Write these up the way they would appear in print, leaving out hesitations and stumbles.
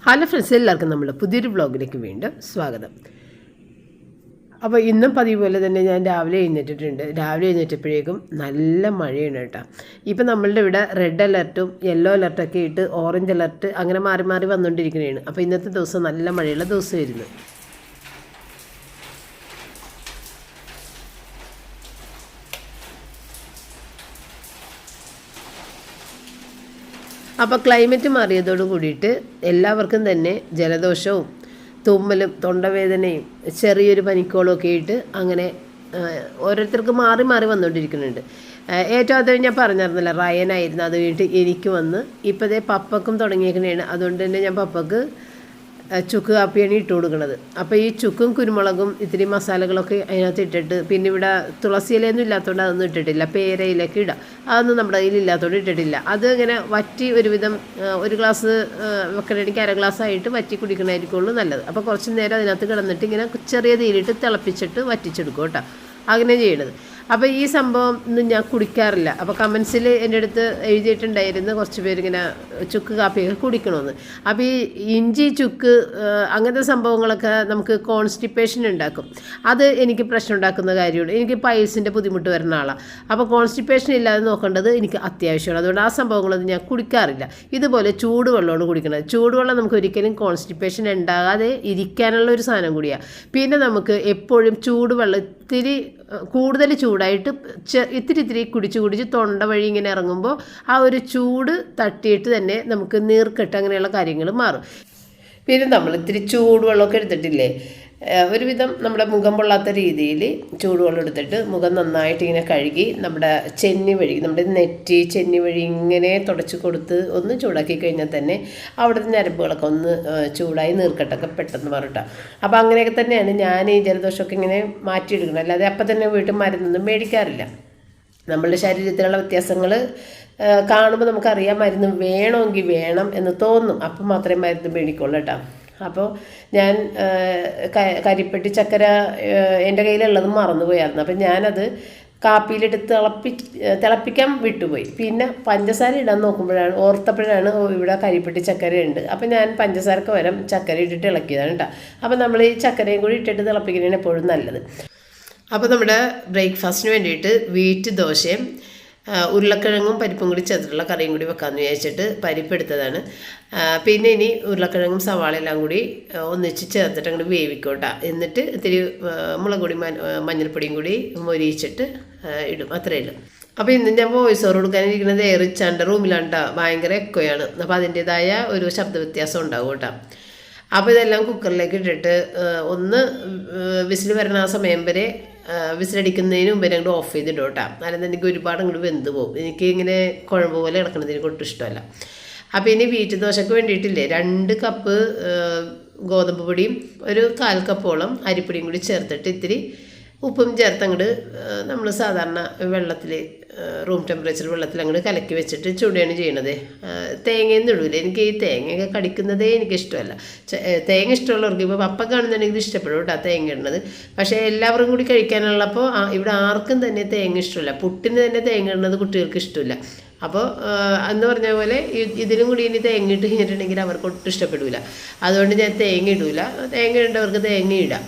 Hello friends, എല്ലാവർക്കും നമ്മുടെ പുതിയൊരു വ്ളോഗിലേക്ക് വീണ്ടും സ്വാഗതം. അപ്പോൾ ഇന്നും പതിവ് പോലെ തന്നെ ഞാൻ രാവിലെ എഴുന്നേറ്റിട്ടുണ്ട്. രാവിലെ എഴുന്നേറ്റപ്പോഴേക്കും നല്ല മഴയാണ് കേട്ടോ. ഇപ്പം നമ്മളുടെ ഇവിടെ റെഡ് അലർട്ടും യെല്ലോ അലർട്ടൊക്കെ ഇട്ട് ഓറഞ്ച് അലർട്ട് അങ്ങനെ മാറി മാറി വന്നുകൊണ്ടിരിക്കുകയാണ്. അപ്പോൾ ഇന്നത്തെ ദിവസം നല്ല മഴയുള്ള ദിവസമായിരുന്നു. അപ്പോൾ ക്ലൈമറ്റ് മാറിയതോട് കൂടിയിട്ട് എല്ലാവർക്കും തന്നെ ജലദോഷവും തുമ്മലും തൊണ്ടവേദനയും ചെറിയൊരു പനിക്കോളും ഒക്കെ ആയിട്ട് അങ്ങനെ ഓരോരുത്തർക്ക് മാറി മാറി വന്നുകൊണ്ടിരിക്കുന്നുണ്ട്. ഏറ്റവും അത് ഞാൻ പറഞ്ഞിരുന്നില്ല, റയനായിരുന്നു. അത് കഴിഞ്ഞിട്ട് എനിക്ക് വന്ന് ഇപ്പോഴത്തെ പപ്പക്കും തുടങ്ങിയേക്കണേണ്. അതുകൊണ്ട് തന്നെ ഞാൻ പപ്പക്ക് ചുക്ക് കാപ്പിയാണ് ഇട്ട് കൊടുക്കുന്നത്. അപ്പോൾ ഈ ചുക്കും കുരുമുളകും ഇത്തിരി മസാലകളൊക്കെ അതിനകത്ത് ഇട്ടിട്ട്, പിന്നെ ഇവിടെ തുളസി ഇലയൊന്നും ഇല്ലാത്തതുകൊണ്ട് അതൊന്നും ഇട്ടിട്ടില്ല. പേരയിലൊക്കെ ഇടാം, അതൊന്നും നമ്മുടെ കയ്യിൽ ഇല്ലാത്തതുകൊണ്ട് ഇട്ടിട്ടില്ല. അത് ഇങ്ങനെ വറ്റി ഒരുവിധം ഒരു ഗ്ലാസ് വെക്കണമെങ്കിൽ അര ഗ്ലാസ് ആയിട്ട് വറ്റി കുടിക്കണമായിരിക്കുള്ളൂ നല്ലത്. അപ്പോൾ കുറച്ച് നേരം അതിനകത്ത് കിടന്നിട്ട് ഇങ്ങനെ ചെറിയ തീയിലിട്ട് തിളപ്പിച്ചിട്ട് വറ്റിച്ചെടുക്കും കേട്ടോ, അങ്ങനെ ചെയ്യണത്. അപ്പോൾ ഈ സംഭവം ഒന്നും ഞാൻ കുടിക്കാറില്ല. അപ്പോൾ കമൻസിൽ എൻ്റെ അടുത്ത് എഴുതിയിട്ടുണ്ടായിരുന്നു കുറച്ച് പേരിങ്ങനെ ചുക്ക് കാപ്പിയൊക്കെ കുടിക്കണമെന്ന്. അപ്പോൾ ഈ ഇഞ്ചി ചുക്ക് അങ്ങനത്തെ സംഭവങ്ങളൊക്കെ നമുക്ക് കോൺസ്റ്റിപ്പേഷൻ ഉണ്ടാക്കും. അത് എനിക്ക് പ്രശ്നം ഉണ്ടാക്കുന്ന കാര്യമാണ്. എനിക്ക് പൈൽസിൻ്റെ ബുദ്ധിമുട്ട് വരുന്ന ആളാണ്. അപ്പോൾ കോൺസ്റ്റിപ്പേഷൻ ഇല്ലാതെ നോക്കേണ്ടത് എനിക്ക് അത്യാവശ്യമാണ്. അതുകൊണ്ട് ആ സംഭവങ്ങളൊന്നും ഞാൻ കുടിക്കാറില്ല. ഇതുപോലെ ചൂടുവെള്ളമാണ് കുടിക്കുന്നത്. ചൂടുവെള്ളം നമുക്ക് ഒരിക്കലും കോൺസ്റ്റിപ്പേഷൻ ഉണ്ടാകാതെ ഇരിക്കാനുള്ള ഒരു സാധനം കൂടിയാണ്. പിന്നെ നമുക്ക് എപ്പോഴും ചൂടുവെള്ളം ഇത്തിരി കൂടുതൽ ചൂടായിട്ട് ഇത്തിരി കുടിച്ച് തൊണ്ട വഴി ഇങ്ങനെ ഇറങ്ങുമ്പോൾ ആ ഒരു ചൂട് തട്ടിയിട്ട് തന്നെ നമുക്ക് നീർക്കെട്ട് അങ്ങനെയുള്ള കാര്യങ്ങൾ മാറും. പിന്നെ നമ്മൾ ഇത്തിരി ചൂടുവെള്ളമൊക്കെ എടുത്തിട്ടില്ലേ, ഒരുവിധം നമ്മുടെ മുഖം പൊള്ളാത്ത രീതിയിൽ ചൂടുവെള്ളം എടുത്തിട്ട് മുഖം നന്നായിട്ട് ഇങ്ങനെ കഴുകി നമ്മുടെ ചെന്നി വഴി, നമ്മുടെ നെറ്റി ചെന്നി വഴി ഇങ്ങനെ തുടച്ച് കൊടുത്ത് ഒന്ന് ചൂടാക്കി കഴിഞ്ഞാൽ തന്നെ അവിടുത്തെ ഞരമ്പുകളൊക്കെ ഒന്ന് ചൂടായി നീർക്കെട്ടൊക്കെ പെട്ടെന്ന് മാറിട്ടാ. അപ്പോൾ അങ്ങനെയൊക്കെ തന്നെയാണ് ഞാൻ ഈ ജലദോഷമൊക്കെ ഇങ്ങനെ മാറ്റിയെടുക്കണം. അല്ലാതെ അപ്പം തന്നെ വീട്ടിൽ മരുന്നൊന്നും മേടിക്കാറില്ല. നമ്മളുടെ ശരീരത്തിലുള്ള വ്യത്യാസങ്ങൾ കാണുമ്പോൾ നമുക്കറിയാം മരുന്ന് വേണമെങ്കിൽ വേണം എന്ന് തോന്നും, അപ്പം മാത്രമേ മരുന്ന് മേടിക്കുള്ളൂ കേട്ടോ. അപ്പോൾ ഞാൻ കരിപ്പെട്ടി ചക്കര എൻ്റെ കയ്യിലുള്ളത് മറന്നുപോയായിരുന്നു. അപ്പം ഞാനത് കാപ്പിയിലെടുത്ത് തിളപ്പിക്കാൻ വിട്ടുപോയി. പിന്നെ പഞ്ചസാര ഇടാൻ ഓർത്തപ്പോഴാണ് ഇവിടെ കരിപ്പെട്ടി ചക്കര ഉണ്ട്. അപ്പം ഞാൻ പഞ്ചസാരക്ക് പകരം ചക്കര ഇട്ടിട്ട് ഇളക്കിയതാണ് കേട്ടോ. അപ്പം നമ്മൾ ഈ ചക്കരയും കൂടി ഇട്ടിട്ട് തിളപ്പിക്കുന്നതാണ് എപ്പോഴും നല്ലത്. അപ്പോൾ നമ്മുടെ ബ്രേക്ക്ഫാസ്റ്റിന് വേണ്ടിയിട്ട് വീറ്റ് ദോശയും ഉരുളക്കിഴങ്ങും പരിപ്പും കൂടി ചേർത്തിട്ടുള്ള കറിയും കൂടി വെക്കാമെന്ന് വിചാരിച്ചിട്ട് പരിപ്പെടുത്തതാണ്. പിന്നെ ഇനി ഉരുളക്കിഴങ്ങും സവാളയെല്ലാം കൂടി ഒന്നിച്ച് ചേർത്തിട്ട് അങ്ങോട്ട് വേവിക്കോട്ടാ. എന്നിട്ട് ഇത്തിരി മുളക് പൊടി മഞ്ഞൾപ്പൊടിയും കൂടി മൊരിയിച്ചിട്ട് ഇടും, അത്രയേ ഉള്ളൂ. അപ്പോൾ ഇന്ന് ഞാൻ വോയിസ് ഓവർ കൊടുക്കാനിരിക്കുന്നത് റിച്ചാൻ്റെ റൂമിലാണ് കേട്ടോ. ഭയങ്കര എക്കോയാണ്. അപ്പോൾ അതിൻ്റേതായ ഒരു ശബ്ദ വ്യത്യാസം ഉണ്ടാവും കേട്ടോ. അപ്പോൾ ഇതെല്ലാം കുക്കറിലേക്ക് ഇട്ടിട്ട് ഒന്ന് വിസിൽ വരുന്ന ആ സമയം വരെ വിസിലടിക്കുന്നതിന് മുമ്പേ അങ്ങോട്ട് ഓഫ് ചെയ്തിടും കേട്ടോ. അല്ലാതെ എനിക്ക് ഒരുപാട് അങ്ങോട്ട് വെന്ത് പോകും. എനിക്ക് ഇങ്ങനെ കുഴമ്പ് പോലെ കിടക്കുന്നത് എനിക്ക് ഒട്ടും ഇഷ്ടമല്ല. അപ്പോൾ ഇനി വീറ്റ് ദോശയ്ക്ക് വേണ്ടിയിട്ടില്ലേ 2 കപ്പ് ഗോതമ്പ് പൊടിയും ഒരു 1/4 കപ്പോളം അരിപ്പൊടിയും കൂടി ചേർത്തിട്ട് ഇത്തിരി ഉപ്പും ചേർത്ത് അങ്ങോട്ട് നമ്മൾ സാധാരണ വെള്ളത്തിൽ റൂം ടെമ്പറേച്ചർ വെള്ളത്തിൽ അങ്ങോട്ട് കലക്കി വെച്ചിട്ട് ചൂടുകയാണ് ചെയ്യണത്. തേങ്ങയൊന്നും ഇടൂല. എനിക്ക് ഈ തേങ്ങയൊക്കെ കടിക്കുന്നതേ എനിക്കിഷ്ടമല്ല. തേങ്ങ ഇഷ്ടമുള്ളവർക്ക് ഇപ്പോൾ പപ്പ കാണുന്നുണ്ടെങ്കിൽ ഇഷ്ടപ്പെടും കേട്ടോ തേങ്ങ ഇടുന്നത്. പക്ഷേ എല്ലാവർക്കും കൂടി കഴിക്കാനുള്ളപ്പോൾ ഇവിടെ ആർക്കും തന്നെ തേങ്ങ ഇഷ്ടമില്ല. പുട്ടിന് തന്നെ തേങ്ങ ഇടുന്നത് കുട്ടികൾക്ക് ഇഷ്ടമില്ല. അപ്പോൾ എന്ന് പറഞ്ഞ പോലെ ഇതിലും കൂടി ഇനി തേങ്ങ ഇട്ട് കഴിഞ്ഞിട്ടുണ്ടെങ്കിൽ അവർക്ക് ഒട്ടും ഇഷ്ടപ്പെടില്ല. അതുകൊണ്ട് ഞാൻ തേങ്ങ ഇടൂല. തേങ്ങ ഇടേണ്ടവർക്ക് തേങ്ങ ഇടാം.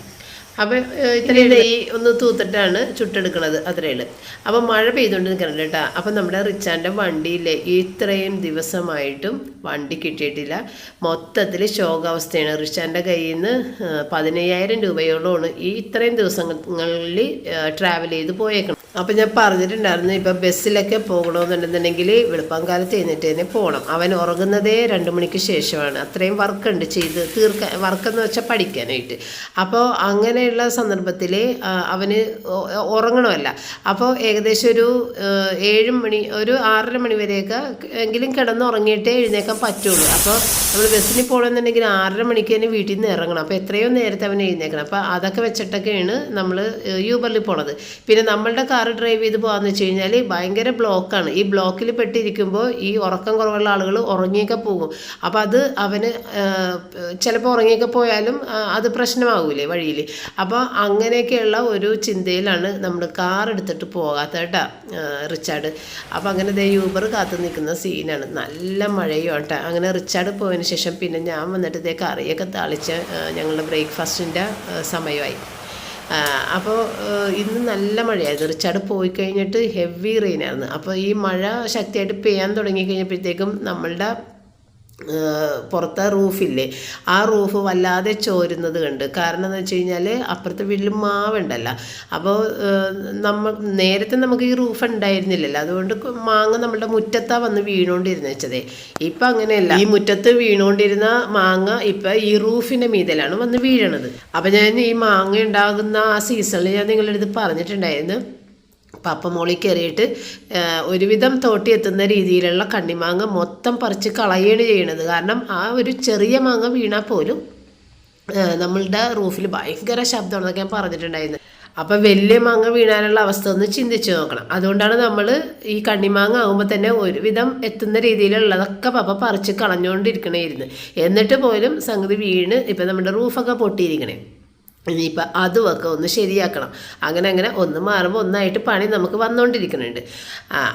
അപ്പം ഇത്രയും നെയ്യ് ഒന്ന് തൂത്തിട്ടാണ് ചുട്ടെടുക്കുന്നത്, അത്രയേ ഉള്ളൂ. അപ്പം മഴ പെയ്തുകൊണ്ട് നിൽക്കുന്നുണ്ട് കേട്ടോ. അപ്പം നമ്മുടെ റിച്ചാൻ്റെ വണ്ടിയില്ലേ ഇത്രയും ദിവസമായിട്ടും വണ്ടി കിട്ടിയിട്ടില്ല. മൊത്തത്തിൽ ശോകാവസ്ഥയാണ്. റിച്ചാൻ്റെ കയ്യിൽ നിന്ന് 15,000 രൂപയോളമാണ് ഈ ഇത്രയും ദിവസങ്ങളിൽ ട്രാവൽ ചെയ്ത് പോയേക്കണം. അപ്പം ഞാൻ പറഞ്ഞിട്ടുണ്ടായിരുന്നു, ഇപ്പം ബസ്സിലൊക്കെ പോകണമെന്നുണ്ടെന്നുണ്ടെങ്കിൽ വെളുപ്പാങ്കാലത്ത് എഴുന്നേറ്റ് തന്നെ പോകണം. അവൻ ഉറങ്ങുന്നതേ 2 മണിക്ക് ശേഷമാണ്. അത്രയും വർക്കുണ്ട് ചെയ്ത് തീർക്കാൻ, വർക്കെന്ന് വെച്ചാൽ പഠിക്കാനായിട്ട്. അപ്പോൾ അങ്ങനെയുള്ള സന്ദർഭത്തിൽ അവന് ഉറങ്ങണമല്ല. അപ്പോൾ ഏകദേശം ഒരു 7 മണി, ഒരു 6:30 മണി വരെയൊക്കെ എങ്കിലും കിടന്നുറങ്ങിയിട്ടേ എഴുന്നേക്കാൻ പറ്റുള്ളൂ. അപ്പോൾ നമ്മൾ ബസ്സിന് പോകണമെന്നുണ്ടെങ്കിൽ 6:30 മണിക്ക് തന്നെ വീട്ടിൽ നിന്ന് ഇറങ്ങണം. അപ്പോൾ എത്രയോ നേരത്തെ അവൻ എഴുന്നേക്കണം. അപ്പോൾ അതൊക്കെ വെച്ചിട്ടൊക്കെയാണ് നമ്മൾ യൂബറിൽ പോണത്. പിന്നെ നമ്മളുടെ കാർ കാർ ഡ്രൈവ് ചെയ്ത് പോകാമെന്ന് വെച്ച് കഴിഞ്ഞാൽ ഭയങ്കര ബ്ലോക്കാണ്. ഈ ബ്ലോക്കിൽ പെട്ടിരിക്കുമ്പോൾ ഈ ഉറക്കം കുറവുള്ള ആളുകൾ ഉറങ്ങിയൊക്കെ പോകും. അപ്പോൾ അത് അവന് ചിലപ്പോൾ ഉറങ്ങിയൊക്കെ പോയാലും അത് പ്രശ്നമാകൂലേ വഴിയിൽ. അപ്പോൾ അങ്ങനെയൊക്കെയുള്ള ഒരു ചിന്തയിലാണ് നമ്മൾ കാർ എടുത്തിട്ട് പോകാത്ത കേട്ടോ റിച്ചാർഡ്. അപ്പോൾ അങ്ങനെ യൂബർ കാത്തു നിൽക്കുന്ന സീനാണ്. നല്ല മഴയും കേട്ടോ. അങ്ങനെ റിച്ചാർഡ് പോയതിന് ശേഷം പിന്നെ ഞാൻ വന്നിട്ട് കറിയൊക്കെ താളിച്ച് ഞങ്ങളുടെ ബ്രേക്ക്ഫാസ്റ്റിൻ്റെ സമയമായി. അപ്പോൾ ഇന്ന് നല്ല മഴയായിരുന്നു. റിച്ചാർഡ് പോയി കഴിഞ്ഞിട്ട് ഹെവി റെയിനായിരുന്നു. അപ്പോൾ ഈ മഴ ശക്തിയായിട്ട് പെയ്യാൻ തുടങ്ങിക്കഴിഞ്ഞപ്പോഴത്തേക്കും നമ്മളുടെ പുറത്തെ റൂഫില്ലേ, ആ റൂഫ് വല്ലാതെ ചോരുന്നത് കണ്ട്. കാരണം എന്ന് വെച്ച് കഴിഞ്ഞാൽ അപ്പുറത്തെ വീട്ടിൽ മാവുണ്ടല്ലോ. അപ്പോൾ നേരത്തെ നമുക്ക് ഈ റൂഫ് ഉണ്ടായിരുന്നില്ലല്ലോ, അതുകൊണ്ട് മാങ്ങ നമ്മളുടെ മുറ്റത്താണ് വന്ന് വീണുകൊണ്ടിരുന്ന വെച്ചതേ. ഇപ്പം അങ്ങനെയല്ല, ഈ മുറ്റത്ത് വീണുകൊണ്ടിരുന്ന മാങ്ങ ഇപ്പം ഈ റൂഫിൻ്റെ മീതലാണ് വന്ന് വീഴണത്. അപ്പം ഞാൻ ഈ മാങ്ങ ഉണ്ടാകുന്ന ആ സീസണിൽ ഞാൻ നിങ്ങളുടെ അടുത്ത് പറഞ്ഞിട്ടുണ്ടായിരുന്നു, പപ്പ മോളിൽ കയറിയിട്ട് ഒരുവിധം തോട്ടി എത്തുന്ന രീതിയിലുള്ള കണ്ണിമാങ്ങ മൊത്തം പറിച്ച് കളയാണ് ചെയ്യണത്. കാരണം ആ ഒരു ചെറിയ മാങ്ങ വീണാൽ പോലും നമ്മളുടെ റൂഫിൽ ഭയങ്കര ശബ്ദമാണെന്നൊക്കെ ഞാൻ പറഞ്ഞിട്ടുണ്ടായിരുന്നു. അപ്പം വലിയ മാങ്ങ വീണാനുള്ള അവസ്ഥ ഒന്ന് ചിന്തിച്ച് നോക്കണം. അതുകൊണ്ടാണ് നമ്മൾ ഈ കണ്ണിമാങ്ങ ആകുമ്പോൾ തന്നെ ഒരുവിധം എത്തുന്ന രീതിയിലുള്ളതൊക്കെ പപ്പ പറിച്ച് കളഞ്ഞുകൊണ്ടിരിക്കണേയിരുന്നു. എന്നിട്ട് പോലും സംഗതി വീണ് ഇപ്പം നമ്മുടെ റൂഫൊക്കെ പൊട്ടിയിരിക്കണേ. ഇനിയിപ്പോൾ അതുമൊക്കെ ഒന്ന് ശരിയാക്കണം. അങ്ങനെ ഒന്ന് മാറുമ്പോൾ ഒന്നായിട്ട് പണി നമുക്ക് വന്നുകൊണ്ടിരിക്കുന്നുണ്ട്.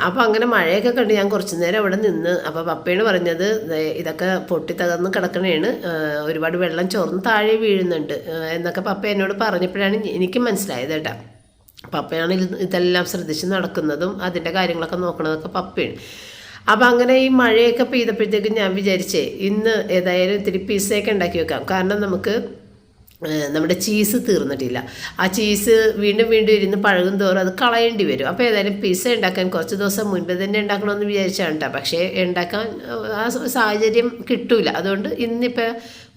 അപ്പോൾ അങ്ങനെ മഴയൊക്കെ കണ്ട് ഞാൻ കുറച്ച് നേരം അവിടെ നിന്ന്. അപ്പോൾ പപ്പയാണ് പറഞ്ഞത് ഇതൊക്കെ പൊട്ടി തകർന്ന് കിടക്കണേണ്, ഒരുപാട് വെള്ളം ചോർന്ന് താഴെ വീഴുന്നുണ്ട് എന്നൊക്കെ പപ്പ എന്നോട് പറഞ്ഞപ്പോഴാണ് എനിക്ക് മനസ്സിലായത് കേട്ടോ. പപ്പയാണ് ഇതെല്ലാം ശ്രദ്ധിച്ച് നടക്കുന്നതും അതിൻ്റെ കാര്യങ്ങളൊക്കെ നോക്കണതൊക്കെ പപ്പയാണ്. അപ്പോൾ അങ്ങനെ ഈ മഴയൊക്കെ പെയ്തപ്പോഴത്തേക്കും ഞാൻ വിചാരിച്ചേ ഇന്ന് ഏതായാലും ഇത്തിരി പിസ്സയൊക്കെ ഉണ്ടാക്കി വെക്കാം. കാരണം നമുക്ക് നമ്മുടെ ചീസ് തീർന്നിട്ടില്ല. ആ ചീസ് വീണ്ടും ഇരുന്ന് പഴകും തോറും അത് കളയേണ്ടി വരും. അപ്പോൾ ഏതായാലും പിസ്സ ഉണ്ടാക്കാൻ കുറച്ച് ദിവസം മുൻപ് തന്നെ ഉണ്ടാക്കണമെന്ന് വിചാരിച്ചാണ് കേട്ടോ. പക്ഷേ ഉണ്ടാക്കാൻ ആ സാഹചര്യം കിട്ടൂല. അതുകൊണ്ട് ഇന്നിപ്പോൾ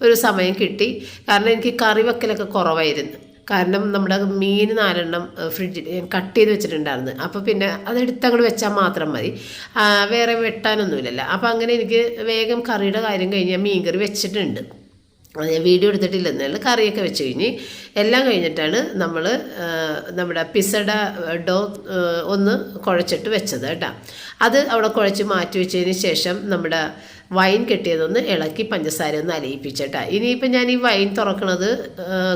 ഒരു സമയം കിട്ടി. കാരണം എനിക്ക് കറി വെക്കലൊക്കെ കുറവായിരുന്നു. കാരണം നമ്മുടെ മീൻ 4 എണ്ണം ഫ്രിഡ്ജിൽ കട്ട് ചെയ്ത് വെച്ചിട്ടുണ്ടായിരുന്നു. അപ്പോൾ പിന്നെ അതെടുത്ത് അങ്ങോട്ട് വെച്ചാൽ മാത്രം മതി, വേറെ വെട്ടാനൊന്നുമില്ലല്ലോ. അപ്പോൾ അങ്ങനെ എനിക്ക് വേഗം കറിയുടെ കാര്യം കഴിഞ്ഞാൽ മീൻ കറി വെച്ചിട്ടുണ്ട്. അത് ഞാൻ വീഡിയോ എടുത്തിട്ടില്ല. എന്നാലും കറിയൊക്കെ വെച്ച് കഴിഞ്ഞ് എല്ലാം കഴിഞ്ഞിട്ടാണ് നമ്മൾ നമ്മുടെ പിസ്സയുടെ ഡോ ഒന്ന് കുഴച്ചിട്ട് വെച്ചത് കേട്ടോ. അത് അവിടെ കുഴച്ച് മാറ്റി വെച്ചതിന് ശേഷം നമ്മുടെ വൈൻ കെട്ടിയതൊന്ന് ഇളക്കി പഞ്ചസാര ഒന്ന് അലിയിപ്പിച്ചിട്ടാ. ഇനിയിപ്പോൾ ഞാൻ ഈ വൈൻ തുറക്കണത്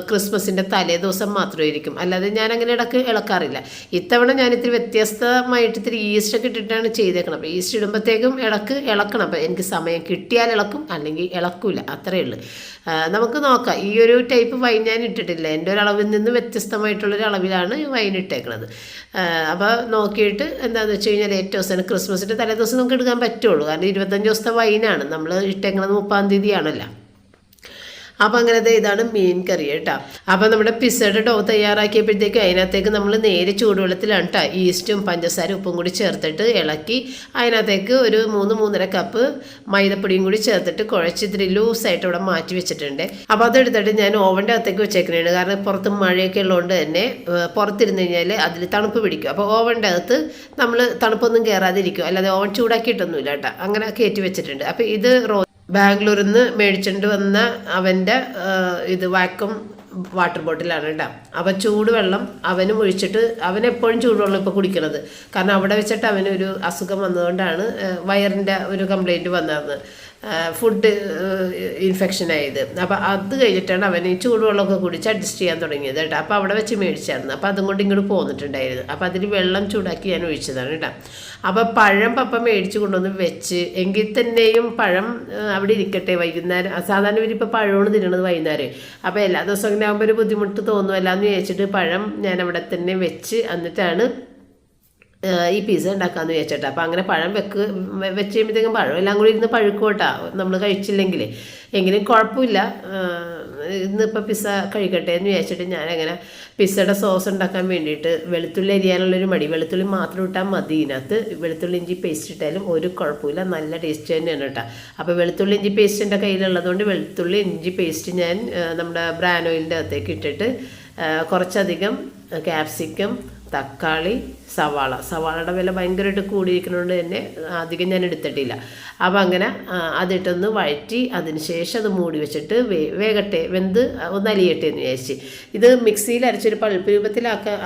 ക്രിസ്മസിൻ്റെ തലേ ദിവസം മാത്രമായിരിക്കും, അല്ലാതെ ഞാൻ അങ്ങനെ ഇടയ്ക്ക് ഇളക്കാറില്ല. ഇത്തവണ ഞാൻ ഇത്തിരി വ്യത്യസ്തമായിട്ട് ഇത്തിരി ഈസ്റ്റൊക്കെ ഇട്ടിട്ടാണ് ചെയ്തേക്കണം. അപ്പോൾ ഈസ്റ്റ് ഇടുമ്പോഴത്തേക്കും ഇടയ്ക്ക് ഇളക്കണം. അപ്പോൾ എനിക്ക് സമയം കിട്ടിയാൽ ഇളക്കും, അല്ലെങ്കിൽ ഇളക്കില്ല, അത്രയേ ഉള്ളൂ. നമുക്ക് നോക്കാം. ഈ ഒരു ടൈപ്പ് വൈൻ ഞാൻ ഇട്ടിട്ടില്ല. എൻ്റെ ഒരു അളവിൽ നിന്ന് വ്യത്യസ്തമായിട്ടുള്ളൊരു അളവിലാണ് വൈൻ ഇട്ടേക്കണത്. അപ്പോൾ നോക്കിയിട്ട് എന്താണെന്ന് വെച്ച് കഴിഞ്ഞാൽ ഏറ്റവും അവസാനം ക്രിസ്മസിൻ്റെ തലേ ദിവസം നമുക്ക് എടുക്കാൻ പറ്റുള്ളൂ. കാരണം 25 ദിവസത്തെ വൈനാണ് നമ്മൾ ഇട്ടേക്കണത്, 30-ാം തീയതി ആണല്ലോ. അപ്പോൾ അങ്ങനത്തെ ഇതാണ് മീൻ കറി കേട്ടോ. അപ്പോൾ നമ്മുടെ പിസ്സയുടെ ഡോ തയ്യാറാക്കിയപ്പോഴത്തേക്കും അതിനകത്തേക്ക് നമ്മൾ നേരെ ചൂടുവെള്ളത്തിലാണ് കേട്ടോ ഈസ്റ്റും പഞ്ചസാര ഉപ്പും കൂടി ചേർത്തിട്ട് ഇളക്കി അതിനകത്തേക്ക് ഒരു 3-3.5 കപ്പ് മൈദപ്പൊടിയും കൂടി ചേർത്തിട്ട് കുഴച്ച് ഇത്തിരി ലൂസായിട്ട് ഇവിടെ മാറ്റി വെച്ചിട്ടുണ്ട്. അപ്പോൾ അതെടുത്തിട്ട് ഞാൻ ഓവൻ്റെ അകത്തേക്ക് വെച്ചേക്കുന്നതാണ്. കാരണം പുറത്ത് മഴയൊക്കെ ഉള്ളതുകൊണ്ട് തന്നെ പുറത്തിരുന്ന് കഴിഞ്ഞാൽ അതിൽ തണുപ്പ് പിടിക്കും. അപ്പോൾ ഓവൻ്റെ അകത്ത് നമ്മൾ തണുപ്പൊന്നും കയറാതിരിക്കും, അല്ലാതെ ഓവൻ ചൂടാക്കിയിട്ടൊന്നുമില്ല കേട്ടോ. അങ്ങനെ കയറ്റി വെച്ചിട്ടുണ്ട്. അപ്പോൾ ഇത് ബാംഗ്ലൂരിൽ നിന്ന് മേടിച്ചുകൊണ്ട് വന്ന അവൻ്റെ ഇത് വാക്വം വാട്ടർ ബോട്ടിലാണ് കേട്ടോ. അപ്പോൾ ചൂടുവെള്ളം അവനും ഒഴിച്ചിട്ട്, അവനെപ്പോഴും ചൂടുവെള്ളം ഇപ്പോൾ കുടിക്കണത്. കാരണം അവിടെ വെച്ചിട്ട് അവനൊരു അസുഖം വന്നതുകൊണ്ടാണ് വയറിൻ്റെ ഒരു കംപ്ലൈൻറ്റ് വന്നത്, ഫുഡ് ഇൻഫെക്ഷനായത്. അപ്പോൾ അത് കഴിഞ്ഞിട്ടാണ് അവൻ ഈ ചൂടുവെള്ളമൊക്കെ കുടിച്ച് അഡ്ജസ്റ്റ് ചെയ്യാൻ തുടങ്ങിയത് കേട്ടോ. അപ്പോൾ അവിടെ വെച്ച് മേടിച്ചായിരുന്നു. അപ്പോൾ അതും കൊണ്ട് ഇങ്ങോട്ട് പോന്നിട്ടുണ്ടായിരുന്നു. അപ്പോൾ അതിൽ വെള്ളം ചൂടാക്കി ഞാൻ ഒഴിച്ചതാണ് കേട്ടോ. അപ്പോൾ പഴം പപ്പ മേടിച്ച് കൊണ്ടുവന്ന് വെച്ച്, എങ്കിൽ തന്നെയും പഴം അവിടെ ഇരിക്കട്ടെ. വൈകുന്നേരം സാധാരണ ഇവരിപ്പോൾ പഴമാണ് തിന്നണത് വൈകുന്നേരം. അപ്പോൾ എല്ലാ ദിവസവും ഇങ്ങനെ ആകുമ്പോൾ ഒരു ബുദ്ധിമുട്ട് തോന്നുമല്ലോ എന്ന് വിചാരിച്ചിട്ട് പഴം ഞാൻ അവിടെ തന്നെ വെച്ച് എന്നിട്ടാണ് ഈ പിസ്സ ഉണ്ടാക്കാമെന്ന് വിചാരിച്ചിട്ട്. അപ്പോൾ അങ്ങനെ പഴം വെച്ച് കഴിയുമ്പോഴത്തേക്കും പഴം എല്ലാം കൂടി ഇരുന്ന് പഴുക്കോട്ടാ നമ്മൾ കഴിച്ചില്ലെങ്കിൽ. എങ്കിലും കുഴപ്പമില്ല, ഇന്നിപ്പോൾ പിസ്സ കഴിക്കട്ടെ എന്ന് വിചാരിച്ചിട്ട് ഞാനങ്ങനെ പിസ്സയുടെ സോസ് ഉണ്ടാക്കാൻ വേണ്ടിയിട്ട് വെളുത്തുള്ളി അരിയാനുള്ളൊരു മടി. വെളുത്തുള്ളി മാത്രം ഇട്ടാൽ മതി. ഇതിനകത്ത് വെളുത്തുള്ളി ഇഞ്ചി പേസ്റ്റ് ഇട്ടാലും ഒരു കുഴപ്പമില്ല, നല്ല ടേസ്റ്റ് തന്നെയാണ് കേട്ടോ. അപ്പോൾ വെളുത്തുള്ളി ഇഞ്ചി പേസ്റ്റ് എൻ്റെ കയ്യിലുള്ളതുകൊണ്ട് വെളുത്തുള്ളി ഇഞ്ചി പേസ്റ്റ് ഞാൻ നമ്മുടെ ബ്രാൻ ഓയിലിൻ്റെ അകത്തേക്ക് ഇട്ടിട്ട് കുറച്ചധികം ക്യാപ്സിക്കം, തക്കാളി, സവാളയുടെ വില ഭയങ്കരമായിട്ട് കൂടിയിരിക്കുന്നതുകൊണ്ട് തന്നെ അധികം ഞാൻ എടുത്തിട്ടില്ല. അപ്പോൾ അങ്ങനെ അതിട്ടൊന്ന് വഴറ്റി അതിന് ശേഷം അത് മൂടി വെച്ചിട്ട് വേഗട്ടെ, വെന്ത് ഒന്ന് അലിയട്ടെ എന്ന് വിചാരിച്ച്. ഇത് മിക്സിയിൽ അരച്ചൊരു പൾപ്പ്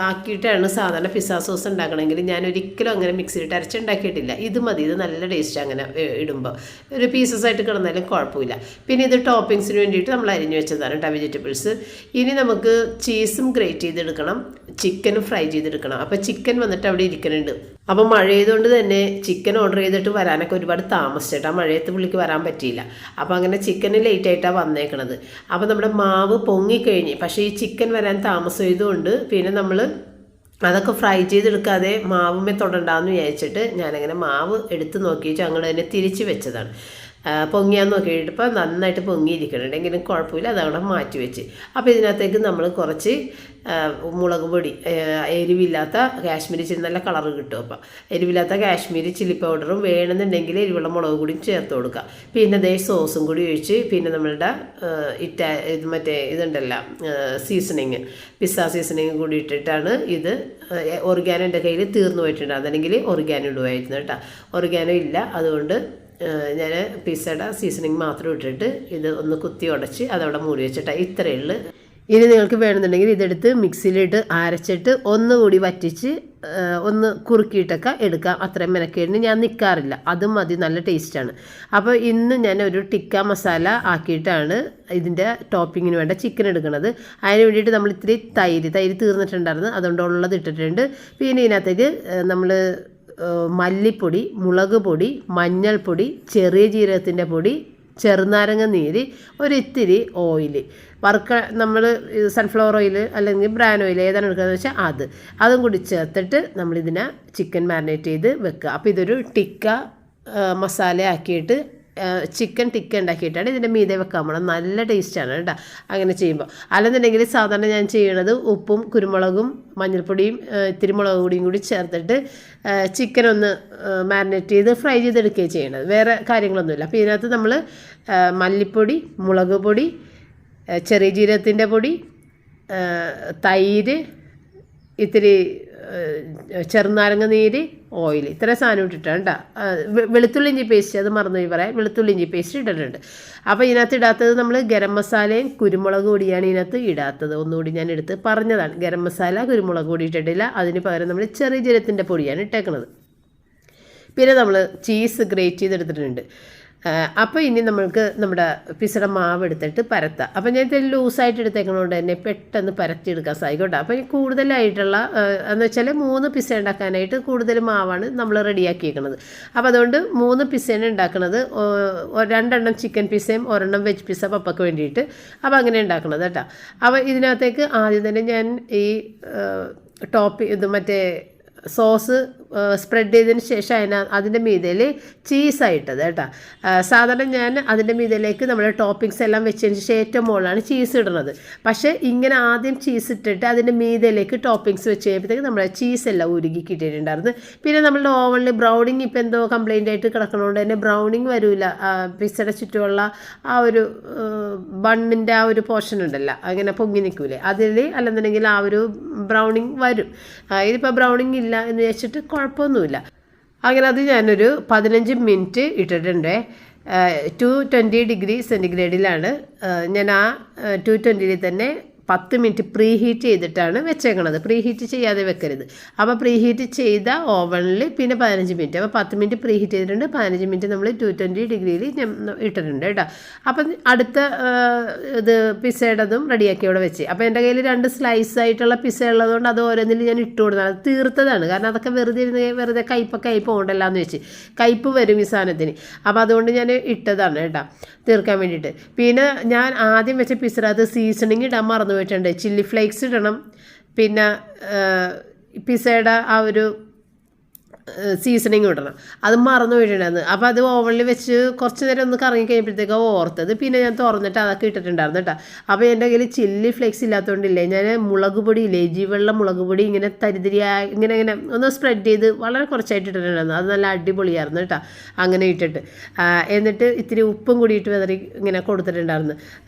ആക്കിയിട്ടാണ് സാധാരണ പിസ്സ സോസ് ഉണ്ടാക്കണമെങ്കിൽ ഞാൻ ഒരിക്കലും അങ്ങനെ മിക്സിയിലിട്ട് അരച്ചുണ്ടാക്കിയിട്ടില്ല. ഇത് മതി, ഇത് നല്ല ടേസ്റ്റ് അങ്ങനെ ഇടുമ്പോൾ ഒരു പീസസ് ആയിട്ട് കിടന്നാലും കുഴപ്പമില്ല. പിന്നെ ഇത് ടോപ്പിങ്സിന് വേണ്ടിയിട്ട് നമ്മൾ അരിഞ്ഞു വെച്ചതാണ് കേട്ടോ വെജിറ്റബിൾസ്. ഇനി നമുക്ക് ചീസും ഗ്രേറ്റ് ചെയ്തെടുക്കണം, ചിക്കനും ഫ്രൈ ചെയ്തെടുക്കണം. അപ്പോൾ ചിക്കൻ വന്നിട്ട് അവിടെ ഇരിക്കുന്നുണ്ട്. അപ്പോൾ മഴ ചെയ്തുകൊണ്ട് തന്നെ ചിക്കൻ ഓർഡർ ചെയ്തിട്ട് വരാനൊക്കെ ഒരുപാട് താമസിച്ചിട്ട് ആ മഴയത്ത് പുള്ളിക്ക് വരാൻ പറ്റിയില്ല. അപ്പോൾ അങ്ങനെ ചിക്കന് ലേറ്റ് ആയിട്ടാണ് വന്നേക്കണത്. അപ്പോൾ നമ്മുടെ മാവ് പൊങ്ങിക്കഴിഞ്ഞ്, പക്ഷേ ഈ ചിക്കൻ വരാൻ താമസം ചെയ്തുകൊണ്ട് പിന്നെ നമ്മൾ അതൊക്കെ ഫ്രൈ ചെയ്തെടുക്കാതെ മാവുമ്മേ തൊടണ്ടാന്ന് വിചാരിച്ചിട്ട് ഞാനങ്ങനെ മാവ് എടുത്ത് നോക്കിയിട്ട് അങ്ങോട്ട് തന്നെ തിരിച്ച് വെച്ചതാണ്. പൊങ്ങിയാന്ന് നോക്കിയിട്ട് ഇപ്പോൾ നന്നായിട്ട് പൊങ്ങിയിരിക്കുന്നുണ്ട്, എങ്കിലും കുഴപ്പമില്ല, അതവിടെ മാറ്റി വെച്ച്. അപ്പോൾ ഇതിനകത്തേക്ക് നമ്മൾ കുറച്ച് മുളക് പൊടി, എരിവില്ലാത്ത കാശ്മീരി ചില്ലി, നല്ല കളറ് കിട്ടും. അപ്പം എരിവില്ലാത്ത കാശ്മീരി ചില്ലി പൗഡറും വേണമെന്നുണ്ടെങ്കിൽ എരിവുള്ള മുളക് പൊടിയും ചേർത്ത് കൊടുക്കുക. പിന്നെ ദേ സോസും കൂടി ഒഴിച്ച്, പിന്നെ നമ്മളുടെ ഇതുണ്ടല്ലോ സീസണിങ്, പിസ്സ സീസണിങ് കൂടി ഇട്ടിട്ടാണ് ഇത്. ഒറിഗാനോ എൻ്റെ കയ്യിൽ തീർന്നു പോയിട്ടുണ്ട്, അതല്ലെങ്കിൽ ഒറിഗാനോ ഇടുമായിരുന്നു കേട്ടോ. ഒറിഗാനോ ഇല്ല, അതുകൊണ്ട് ഞാൻ പിസ്സയുടെ സീസണിങ് മാത്രം ഇട്ടിട്ട് ഇത് ഒന്ന് കുത്തി ഉടച്ച് അതവിടെ മൂടി വെച്ചിട്ടാണ്. ഇത്രയേ ഉള്ളൂ. ഇനി നിങ്ങൾക്ക് വേണമെന്നുണ്ടെങ്കിൽ ഇതെടുത്ത് മിക്സിയിലിട്ട് അരച്ചിട്ട് ഒന്നുകൂടി വറ്റിച്ച് ഒന്ന് കുറുക്കിയിട്ടൊക്കെ എടുക്കാം. അത്രയും മെനക്കേടിന് ഞാൻ നിൽക്കാറില്ല, അതും മതി, നല്ല ടേസ്റ്റാണ്. അപ്പോൾ ഇന്ന് ഞാൻ ഒരു ടിക്ക മസാല ആക്കിയിട്ടാണ് ഇതിൻ്റെ ടോപ്പിങ്ങിന് വേണ്ട ചിക്കൻ എടുക്കുന്നത്. അതിന് വേണ്ടിയിട്ട് നമ്മൾ ഇത്തിരി തൈര് തീർന്നിട്ടുണ്ടായിരുന്നു, അതുകൊണ്ടുള്ളത് ഇട്ടിട്ടുണ്ട്. പിന്നെ ഇതിനകത്തേക്ക് നമ്മൾ മല്ലിപ്പൊടി, മുളക് പൊടി, മഞ്ഞൾപ്പൊടി, ചെറിയ ജീരകത്തിൻ്റെ പൊടി, ചെറുനാരങ്ങ നീര്, ഒരു ഇത്തിരി ഓയിൽ, നമ്മൾ സൺഫ്ലവർ ഓയിൽ അല്ലെങ്കിൽ ബ്രാൻ ഓയിൽ ഏതാണ് എടുക്കുകയെന്ന് വെച്ചാൽ അതും കൂടി ചേർത്തിട്ട് നമ്മളിതിനെ ചിക്കൻ മാരിനേറ്റ് ചെയ്ത് വെക്കുക. അപ്പോൾ ഇതൊരു ടിക്ക മസാല ആക്കിയിട്ട് ചിക്കൻ ടിക്ക ഉണ്ടാക്കിയിട്ടാണ് ഇതിൻ്റെ മീതെ വെക്കാൻ പോകണം. നല്ല ടേസ്റ്റാണ് കേട്ടോ അങ്ങനെ ചെയ്യുമ്പോൾ. അല്ലെന്നുണ്ടെങ്കിൽ സാധാരണ ഞാൻ ചെയ്യണത് ഉപ്പും കുരുമുളകും മഞ്ഞൾപ്പൊടിയും ഇത്തിരി മുളക് പൊടിയും കൂടി ചേർത്തിട്ട് ചിക്കൻ ഒന്ന് മാരിനേറ്റ് ചെയ്ത് ഫ്രൈ ചെയ്തെടുക്കുകയാണ് ചെയ്യണത്, വേറെ കാര്യങ്ങളൊന്നുമില്ല. അപ്പോൾ ഇതിനകത്ത് നമ്മൾ മല്ലിപ്പൊടി, മുളക് പൊടി, ചെറിയ ജീരകത്തിൻ്റെ പൊടി, തൈര്, ഇത്തിരി ചെറുനാരങ്ങ നീര്, ഓയിൽ, ഇത്ര സാധനം ഇട്ടിട്ടാണ് കേട്ടോ. വെളുത്തുള്ളി ഇഞ്ചി പേസ്റ്റ്, അത് മറന്നുപോയി പറയാം, വെളുത്തുള്ളി ഇഞ്ചി പേസ്റ്റ് ഇട്ടിട്ടുണ്ട്. അപ്പോൾ ഇതിനകത്ത് ഇടാത്തത് നമ്മൾ ഗരം മസാലയും കുരുമുളക് പൊടിയാണ് ഇതിനകത്ത് ഇടാത്തത്. ഒന്നുകൂടി ഞാൻ എടുത്ത് പറഞ്ഞതാണ്, ഗരം മസാല കുരുമുളക് പൊടി ഇട്ടിട്ടില്ല, അതിന് പകരം നമ്മൾ ചെറിയ ജീരകത്തിൻ്റെ പൊടിയാണ് ഇട്ടേക്കുന്നത്. പിന്നെ നമ്മൾ ചീസ് ഗ്രേറ്റ് ചെയ്തെടുത്തിട്ടുണ്ട്. അപ്പോൾ ഇനി നമ്മൾക്ക് നമ്മുടെ പിസ്സയുടെ മാവ് എടുത്തിട്ട് പരത്താം. അപ്പോൾ ഞാൻ ഇതിൽ ലൂസായിട്ട് എടുത്തേക്കുന്നതുകൊണ്ട് തന്നെ പെട്ടെന്ന് പരത്തിയെടുക്കാൻ സാധിക്കും. അപ്പോൾ കൂടുതലായിട്ടുള്ള എന്ന് വെച്ചാൽ 3 പിസ്സ ഉണ്ടാക്കാനായിട്ട് കൂടുതൽ മാവാണ് നമ്മൾ റെഡിയാക്കിയേക്കുന്നത്. അപ്പോൾ അതുകൊണ്ട് 3 പിസ്സയാണ് ഉണ്ടാക്കുന്നത്. 2 ചിക്കൻ പിസ്സയും 1 വെജ് പിസ്സ പപ്പയ്ക്ക് വേണ്ടിയിട്ട്. അപ്പോൾ അങ്ങനെ ഉണ്ടാക്കുന്നത് കേട്ടോ. അപ്പോൾ ഇതിനകത്തേക്ക് ആദ്യം തന്നെ ഞാൻ ഈ സോസ് സ്പ്രെഡ് ചെയ്തതിന് ശേഷം അതിൻ്റെ മീതയിൽ ചീസായിട്ടത് കേട്ടോ. സാധാരണ ഞാൻ അതിൻ്റെ മീതയിലേക്ക് നമ്മൾ ടോപ്പിങ്സ് എല്ലാം വെച്ചതിന് ശേഷം ഏറ്റവും മുകളിലാണ് ചീസ് ഇടുന്നത്. പക്ഷേ ഇങ്ങനെ ആദ്യം ചീസ് ഇട്ടിട്ട് അതിൻ്റെ മീതയിലേക്ക് ടോപ്പിങ്സ് വെച്ച് കഴിയുമ്പോഴത്തേക്ക് നമ്മുടെ ചീസെല്ലാം ഉരുകി കിട്ടിയിട്ടുണ്ടായിരുന്നു. പിന്നെ നമ്മളുടെ ഓവനിൽ ബ്രൗണിങ് ഇപ്പോൾ എന്തോ കംപ്ലൈൻ്റ് ആയിട്ട് കിടക്കണതുകൊണ്ട് തന്നെ ബ്രൗണിങ് വരില്ല. പിസ്സയുടെ ചുറ്റുമുള്ള ആ ഒരു ബണ്ണിൻ്റെ ആ ഒരു പോർഷൻ ഉണ്ടല്ലോ, അങ്ങനെ പൊങ്ങി നിൽക്കൂലേ, അതിൽ അല്ലെന്നുണ്ടെങ്കിൽ ആ ഒരു ബ്രൗണിങ് വരും. ഇതിപ്പോൾ ബ്രൗണിങ് ഇല്ല എന്ന് വെച്ചിട്ട് കുഴപ്പമൊന്നുമില്ല. അങ്ങനെ അത് ഞാനൊരു 15 മിനിറ്റ് ഇട്ടിട്ടുണ്ട്. 220 ഡിഗ്രി സെൻറ്റിഗ്രേഡിലാണ് ഞാൻ ആ 220 തന്നെ 10 മിനിറ്റ് പ്രീ ഹീറ്റ് ചെയ്തിട്ടാണ് വെച്ചേക്കണത്. പ്രീ ഹീറ്റ് ചെയ്യാതെ വെക്കരുത്. അപ്പോൾ പ്രീ ഹീറ്റ് ചെയ്ത ഓവനിൽ പിന്നെ 15 മിനിറ്റ്, അപ്പോൾ 10 മിനിറ്റ് പ്രീ ഹീറ്റ് ചെയ്തിട്ടുണ്ട്, 15 മിനിറ്റ് നമ്മൾ 220 ഡിഗ്രിയിൽ ഇട്ടിട്ടുണ്ട് കേട്ടോ. അപ്പം അടുത്ത ഇത് പിസ്സയുടേതും റെഡിയാക്കി അവിടെ വെച്ച്. അപ്പോൾ എൻ്റെ കയ്യിൽ 2 സ്ലൈസ് ആയിട്ടുള്ള പിസ്സ ഉള്ളതുകൊണ്ട് അത് ഓരോന്നിൽ ഞാൻ ഇട്ട് കൊടുത്തതാണ്. അത് തീർത്തതാണ്, കാരണം അതൊക്കെ വെറുതെ കയ്പൊക്കെ ആയി പോകണ്ടല്ലോ എന്ന് വെച്ച്, കയ്പ് വരും ഈ സാധനത്തിന്. അപ്പോൾ അതുകൊണ്ട് ഞാൻ ഇട്ടതാണ് കേട്ടോ തീർക്കാൻ വേണ്ടിയിട്ട്. പിന്നെ ഞാൻ ആദ്യം വെച്ച പിസ്സയുടെ സീസണിങ് ഇടാൻ മറന്നു പോയിട്ടുണ്ട്. ചില്ലി ഫ്ലേക്സ് ഇടണം, പിന്നെ പിസ്സയുടെ ആ ഒരു സീസണിങ് ഇടണം, അത് മറന്നു പോയിട്ടുണ്ടായിരുന്നു. അപ്പോൾ അത് ഓവനിൽ വെച്ച് കുറച്ച് നേരം ഒന്ന് കറങ്ങി കഴിയുമ്പോഴത്തേക്ക് ഓർത്തത്, പിന്നെ ഞാൻ തുറന്നിട്ട് അതൊക്കെ ഇട്ടിട്ടുണ്ടായിരുന്നു കേട്ടോ. അപ്പോൾ എൻ്റെ കയ്യിൽ ചില്ലി ഫ്ലേക്സ് ഇല്ലാത്തതുകൊണ്ടില്ലേ, ഞാൻ മുളക് പൊടി ഇല്ലേ, എരിവുള്ള മുളക് പൊടി ഇങ്ങനെ തരിതിരിയായി ഇങ്ങനെ ഒന്ന് സ്പ്രെഡ് ചെയ്ത് വളരെ കുറച്ചായിട്ട് ഇട്ടിട്ടുണ്ടായിരുന്നു. അത് നല്ല അടിപൊളിയായിരുന്നു കേട്ടോ അങ്ങനെ ഇട്ടിട്ട്. എന്നിട്ട് ഇത്തിരി ഉപ്പും കൂടി ഇട്ട് വെതറി ഇങ്ങനെ കൊടുത്തിട്ടുണ്ടായിരുന്നു.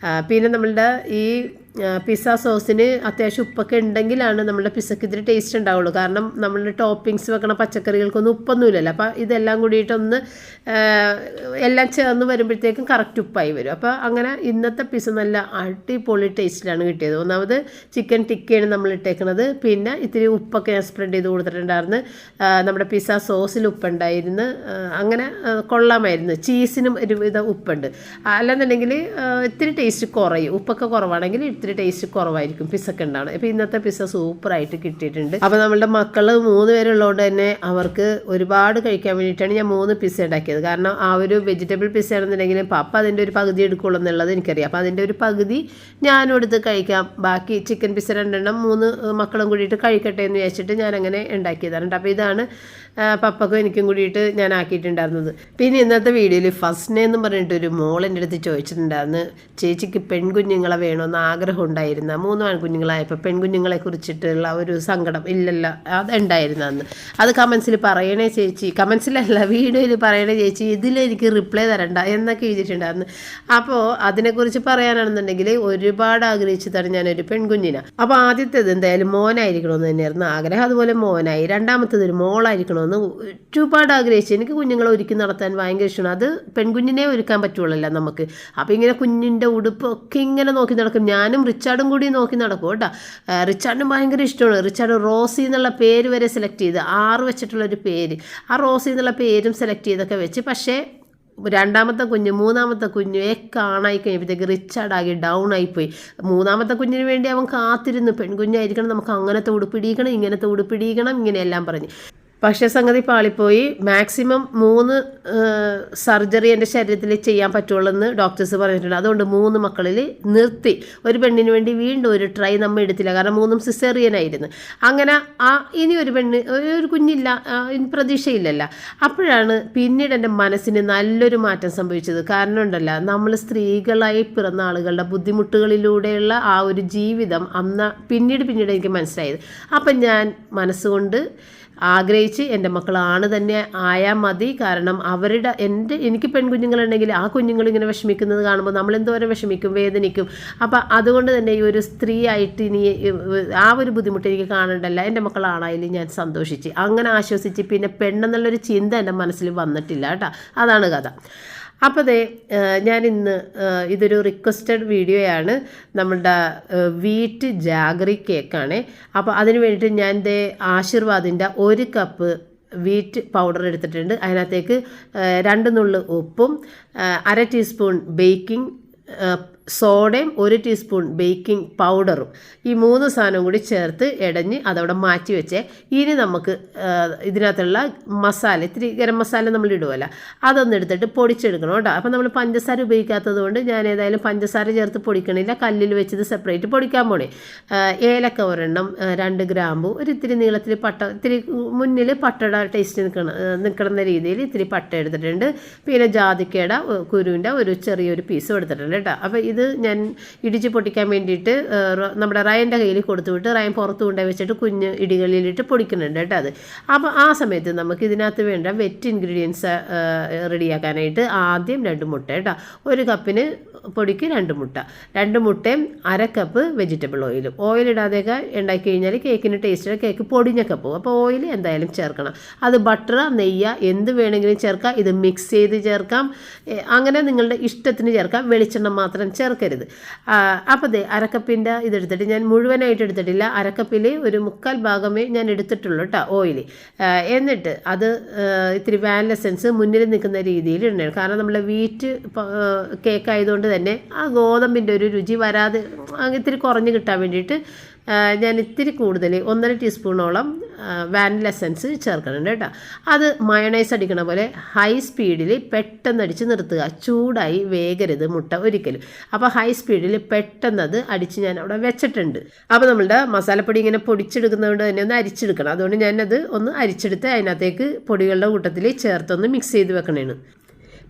പിന്നെ നമ്മളുടെ ഈ പിസ്സ സോസിന് അത്യാവശ്യം ഉപ്പൊക്കെ ഉണ്ടെങ്കിലാണ് നമ്മുടെ പിസ്സക്ക് ഇത്തിരി ടേസ്റ്റ് ഉണ്ടാവുള്ളൂ. കാരണം നമ്മൾ ടോപ്പിങ്സ് വെക്കണ പച്ചക്കറികൾക്കൊന്നും ഉപ്പൊന്നുമില്ലല്ലോ. അപ്പോൾ ഇതെല്ലാം കൂടിയിട്ടൊന്ന് എല്ലാം ചേർന്ന് വരുമ്പോഴത്തേക്കും കറക്റ്റ് ഉപ്പായി വരും. അപ്പോൾ അങ്ങനെ ഇന്നത്തെ പിസ്സ നല്ല അടിപൊളി ടേസ്റ്റിലാണ് കിട്ടിയത്. ഒന്നാമത് ചിക്കൻ ടിക്കയാണ് നമ്മൾ ഇട്ടേക്കുന്നത്. പിന്നെ ഇത്തിരി ഉപ്പൊക്കെ ഞാൻ സ്പ്രെഡ് ചെയ്ത് കൊടുത്തിട്ടുണ്ടായിരുന്നു. നമ്മുടെ പിസ്സ സോസിൽ ഉപ്പുണ്ടായിരുന്നു. അങ്ങനെ കൊള്ളാമായിരുന്നു. ചീസിനും ഒരുവിധ ഉപ്പുണ്ട്. അല്ലെന്നുണ്ടെങ്കിൽ ഇത്തിരി ടേസ്റ്റ് കുറയും. ഉപ്പൊക്കെ കുറവാണെങ്കിൽ ഇത്തിരി ടേസ്റ്റ് കുറവായിരിക്കും പിസ്സക്ക് ഉണ്ടാവണം. ഇപ്പോൾ ഇന്നത്തെ പിസ്സ സൂപ്പറായിട്ട് കിട്ടിയിട്ടുണ്ട്. അപ്പോൾ നമ്മളുടെ മക്കൾ 3 പേരുള്ളതുകൊണ്ട് തന്നെ അവർക്ക് ഒരുപാട് കഴിക്കാൻ വേണ്ടിയിട്ടാണ് ഞാൻ 3 പിസ്സ ഉണ്ടാക്കിയത്. കാരണം ആ ഒരു വെജിറ്റബിൾ പിസ്സ ആണെന്നുണ്ടെങ്കിൽ പപ്പ അതിൻ്റെ ഒരു പകുതി എടുക്കുള്ളൂ എന്നുള്ളത് എനിക്കറിയാം. അപ്പോൾ അതിൻ്റെ ഒരു പകുതി ഞാനും എടുത്ത് കഴിക്കാം. ബാക്കി ചിക്കൻ പിസ്സ 2 എണ്ണം 3 മക്കളും കൂടിയിട്ട് കഴിക്കട്ടെ എന്ന് വിചാരിച്ചിട്ട് ഞാനങ്ങനെ ഉണ്ടാക്കിയതാണ്. അപ്പോൾ ഇതാണ് പപ്പക്കും എനിക്കും കൂടിയിട്ട് ഞാൻ ആക്കിയിട്ടുണ്ടായിരുന്നത്. പിന്നെ ഇന്നത്തെ വീഡിയോയിൽ ഫസ്റ്റ് എന്നും പറഞ്ഞിട്ടൊരു മോൾ എൻ്റെ അടുത്ത് ചോദിച്ചിട്ടുണ്ടായിരുന്നു, ചേച്ചിക്ക് പെൺകുഞ്ഞുങ്ങളെ വേണമെന്ന് ആഗ്രഹം ഉണ്ടായിരുന്ന 3 ആൺകുഞ്ഞുങ്ങളായപ്പോൾ പെൺകുഞ്ഞുങ്ങളെ കുറിച്ചിട്ടുള്ള ഒരു സങ്കടം ഇല്ലല്ലോ അതുണ്ടായിരുന്നെന്ന്. അത് കമൻസിൽ പറയണേ ചേച്ചി, കമൻസിലല്ല വീഡിയോയിൽ പറയണേ ചേച്ചി, ഇതിലെനിക്ക് റിപ്ലൈ തരണ്ട എന്നൊക്കെ എഴുതിയിട്ടുണ്ടായിരുന്നു. അപ്പോൾ അതിനെക്കുറിച്ച് പറയാനാണെന്നുണ്ടെങ്കിൽ ഒരുപാട് ആഗ്രഹിച്ചതാണ് ഞാനൊരു പെൺകുഞ്ഞിനെ. അപ്പോൾ ആദ്യത്തേത് എന്തായാലും മോനായിരിക്കണമെന്ന് തന്നെയായിരുന്നു ആഗ്രഹം. അതുപോലെ മോനായി. രണ്ടാമത്തേത് ഒരു മോളായിരിക്കണമെന്ന് ഒരുപാട് ആഗ്രഹിച്ചു. എനിക്ക് കുഞ്ഞുങ്ങളെ ഒരുക്കി നടത്താൻ ഭയങ്കര ഇഷ്ടമാണ്. അത് പെൺകുഞ്ഞിനെ ഒരുക്കാൻ പറ്റുള്ളല്ലോ നമുക്ക്. അപ്പോൾ ഇങ്ങനെ കുഞ്ഞിൻ്റെ ഉടുപ്പൊക്കെ ഇങ്ങനെ നോക്കി നടക്കും. ഞാനും റിച്ചാർഡും കൂടി നോക്കി നടക്കും കേട്ടോ. റിച്ചാർഡിനും ഭയങ്കര ഇഷ്ടമാണ്. റിച്ചാർഡ് റോസി എന്നുള്ള പേര് വരെ സെലക്ട് ചെയ്ത് 6 വെച്ചിട്ടുള്ളൊരു പേര്, ആ റോസി എന്നുള്ള പേരും സെലക്ട് ചെയ്തൊക്കെ വെച്ച്. പക്ഷേ രണ്ടാമത്തെ കുഞ്ഞ് 3ാമത്തെ കുഞ്ഞ് കാണായി കഴിഞ്ഞപ്പോഴത്തേക്ക് റിച്ചാർഡാകി ഡൗൺ ആയിപ്പോയി. 3ാമത്തെ കുഞ്ഞിന് വേണ്ടി അവൻ കാത്തിരുന്നു. പെൺകുഞ്ഞായിരിക്കണം, നമുക്ക് അങ്ങനത്തെ ഉടുപ്പിടിക്കണം, ഇങ്ങനത്തെ ഉടുപ്പിടിക്കണം, ഇങ്ങനെയെല്ലാം പറഞ്ഞ്. പക്ഷേ സംഗതി പാളിപ്പോയി. മാക്സിമം 3 സർജറി എൻ്റെ ശരീരത്തിൽ ചെയ്യാൻ പറ്റുള്ളൂ എന്ന് ഡോക്ടേഴ്സ് പറഞ്ഞിട്ടുണ്ട്. അതുകൊണ്ട് 3 മക്കളിൽ നിർത്തി. ഒരു പെണ്ണിന് വേണ്ടി വീണ്ടും ഒരു ട്രൈ നമ്മൾ എടുത്തില്ല. കാരണം 3ഉം സിസേറിയനായിരുന്നു. അങ്ങനെ ഇനി ഒരു കുഞ്ഞില്ല, പ്രതീക്ഷയില്ലല്ലോ. അപ്പോഴാണ് പിന്നീട് എൻ്റെ മനസ്സിന് നല്ലൊരു മാറ്റം സംഭവിച്ചത്. കാരണം ഉണ്ടല്ലോ, നമ്മൾ സ്ത്രീകളായി പിറന്ന ആളുകളുടെ ബുദ്ധിമുട്ടുകളിലൂടെയുള്ള ആ ഒരു ജീവിതം പിന്നീട് എനിക്ക് മനസ്സിലായത്. അപ്പം ഞാൻ മനസ്സുകൊണ്ട് ആഗ്രഹിച്ച് എൻ്റെ മക്കളാണ് തന്നെ ആയാൽ മതി. കാരണം എനിക്ക് പെൺകുഞ്ഞുങ്ങളുണ്ടെങ്കിൽ ആ കുഞ്ഞുങ്ങളിങ്ങനെ വിഷമിക്കുന്നത് കാണുമ്പോൾ നമ്മളെന്തോരം വിഷമിക്കും, വേദനിക്കും. അപ്പം അതുകൊണ്ട് തന്നെ ഈ ഒരു സ്ത്രീ ആയിട്ട് ഇനി ആ ഒരു ബുദ്ധിമുട്ട് എനിക്ക് കാണണ്ടല്ല, എൻ്റെ മക്കളാണായാലും ഞാൻ സന്തോഷിച്ച് അങ്ങനെ ആശ്വസിച്ച് പിന്നെ പെണ്ണെന്നുള്ളൊരു ചിന്ത എൻ്റെ മനസ്സിൽ വന്നിട്ടില്ല കേട്ടോ. അതാണ് കഥ. അപ്പോൾ ഞാനിന്ന് ഇതൊരു റിക്വസ്റ്റഡ് വീഡിയോയാണ്. നമ്മളുടെ വീറ്റ് ജാഗറി കേക്കാണ്. അപ്പോൾ അതിന് വേണ്ടിയിട്ട് ഞാൻ ആശീർവാദിൻ്റെ 1 കപ്പ് വീറ്റ് പൗഡർ എടുത്തിട്ടുണ്ട്. അതിനകത്തേക്ക് 2 നുള്ളു ഉപ്പും 1/2 ടീസ്പൂൺ ബേക്കിംഗ് സോഡയും 1 ടീസ്പൂൺ ബേക്കിംഗ് പൗഡറും ഈ 3 സാധനവും കൂടി ചേർത്ത് ഇടഞ്ഞ് അതവിടെ മാറ്റി വെച്ചേ. ഇനി നമുക്ക് ഇതിനകത്തുള്ള മസാല, ഇത്തിരി ഗരം മസാല നമ്മൾ ഇടുമല്ലോ, അതൊന്ന് എടുത്തിട്ട് പൊടിച്ചെടുക്കണം കേട്ടോ. അപ്പം നമ്മൾ പഞ്ചസാര ഉപയോഗിക്കാത്തത് കൊണ്ട് ഞാൻ ഏതായാലും പഞ്ചസാര ചേർത്ത് പൊടിക്കണില്ല. കല്ലിൽ വെച്ചത് സെപ്പറേറ്റ് പൊടിക്കാൻ പോണേ. ഏലക്ക 1 എണ്ണം, 2 ഗ്രാമ്പു, ഇത്തിരി നീളത്തിൽ പട്ട, ഇത്തിരി മുന്നിൽ പട്ടയുടെ ടേസ്റ്റ് നിൽക്കുന്ന രീതിയിൽ ഇത്തിരി പട്ട എടുത്തിട്ടുണ്ട്. പിന്നെ ജാതിക്കയുടെ കുരുവിൻ്റെ ഒരു ചെറിയൊരു പീസും എടുത്തിട്ടുണ്ട് കേട്ടോ. അപ്പോൾ ഇത് ഞാൻ ഇടിച്ച് പൊട്ടിക്കാൻ വേണ്ടിയിട്ട് നമ്മുടെ റയൻ്റെ കയ്യിൽ കൊടുത്തുവിട്ട് റയൻ പുറത്ത് കൊണ്ടുപോയി വെച്ചിട്ട് കുഞ്ഞ് ഇടികളിലിട്ട് പൊടിക്കുന്നുണ്ട് കേട്ടോ അത്. അപ്പോൾ ആ സമയത്ത് നമുക്ക് ഇതിനകത്ത് വേണ്ട വെറ്റ് ഇൻഗ്രീഡിയൻസ് റെഡിയാക്കാനായിട്ട് ആദ്യം 2 മുട്ട കേട്ടോ. 1 കപ്പിന് പൊടിക്ക് 2 മുട്ട, 2 മുട്ടയും 1/2 കപ്പ് വെജിറ്റബിൾ ഓയിൽ ഇടാതെയൊക്കെ ഉണ്ടാക്കി കഴിഞ്ഞാൽ കേക്കിന് ടേസ്റ്റ്, കേക്ക് പൊടിഞ്ഞൊക്കെ പോകും. അപ്പോൾ ഓയിൽ എന്തായാലും ചേർക്കണം. അത് ബട്ടർ, നെയ്യ് എന്ത് വേണമെങ്കിലും ചേർക്കാം. ഇത് മിക്സ് ചെയ്ത് ചേർക്കാം, അങ്ങനെ നിങ്ങളുടെ ഇഷ്ടത്തിന് ചേർക്കാം. വെളിച്ചെണ്ണ മാത്രം ചേർക്കരുത്. അപ്പോൾ 1/2 കപ്പിൻ്റെ ഇതെടുത്തിട്ട് ഞാൻ മുഴുവനായിട്ട് എടുത്തിട്ടില്ല. 1/2 കപ്പിൽ ഒരു 3/4 ഭാഗമേ ഞാൻ എടുത്തിട്ടുള്ളൂ കേട്ടോ ഓയിൽ. എന്നിട്ട് അത് ഇത്തിരി വാനില എസൻസ് മുന്നിൽ നിൽക്കുന്ന രീതിയിൽ ഇടണം. കാരണം നമ്മളെ വീറ്റ് കേക്ക് ആയതുകൊണ്ട് തന്നെ ആ ഗോതമ്പിൻ്റെ ഒരു രുചി വരാതെ ഇത്തിരി കുറഞ്ഞ് കിട്ടാൻ വേണ്ടിയിട്ട് ഞാൻ ഇത്തിരി കൂടുതൽ 1.5 ടീസ്പൂണോളം വാനില എസൻസ് ചേർക്കുന്നുണ്ട് കേട്ടോ. അത് മയണൈസ് അടിക്കണ പോലെ ഹൈ സ്പീഡിൽ പെട്ടെന്ന് അടിച്ച് നിർത്തുക. ചൂടായി വേഗരുത് മുട്ട ഒരിക്കലും. അപ്പോൾ ഹൈ സ്പീഡിൽ പെട്ടെന്ന് അത് അടിച്ച് ഞാൻ അവിടെ വെച്ചിട്ടുണ്ട്. അപ്പോൾ നമ്മളുടെ മസാലപ്പൊടി ഇങ്ങനെ പൊടിച്ചെടുക്കുന്നതുകൊണ്ട് തന്നെ ഒന്ന് അരിച്ചെടുക്കണം. അതുകൊണ്ട് ഞാനത് ഒന്ന് അരിച്ചെടുത്ത് അതിനകത്തേക്ക് പൊടികളുടെ കൂട്ടത്തിൽ ചേർത്തൊന്ന് മിക്സ് ചെയ്ത് വെക്കണേണ്.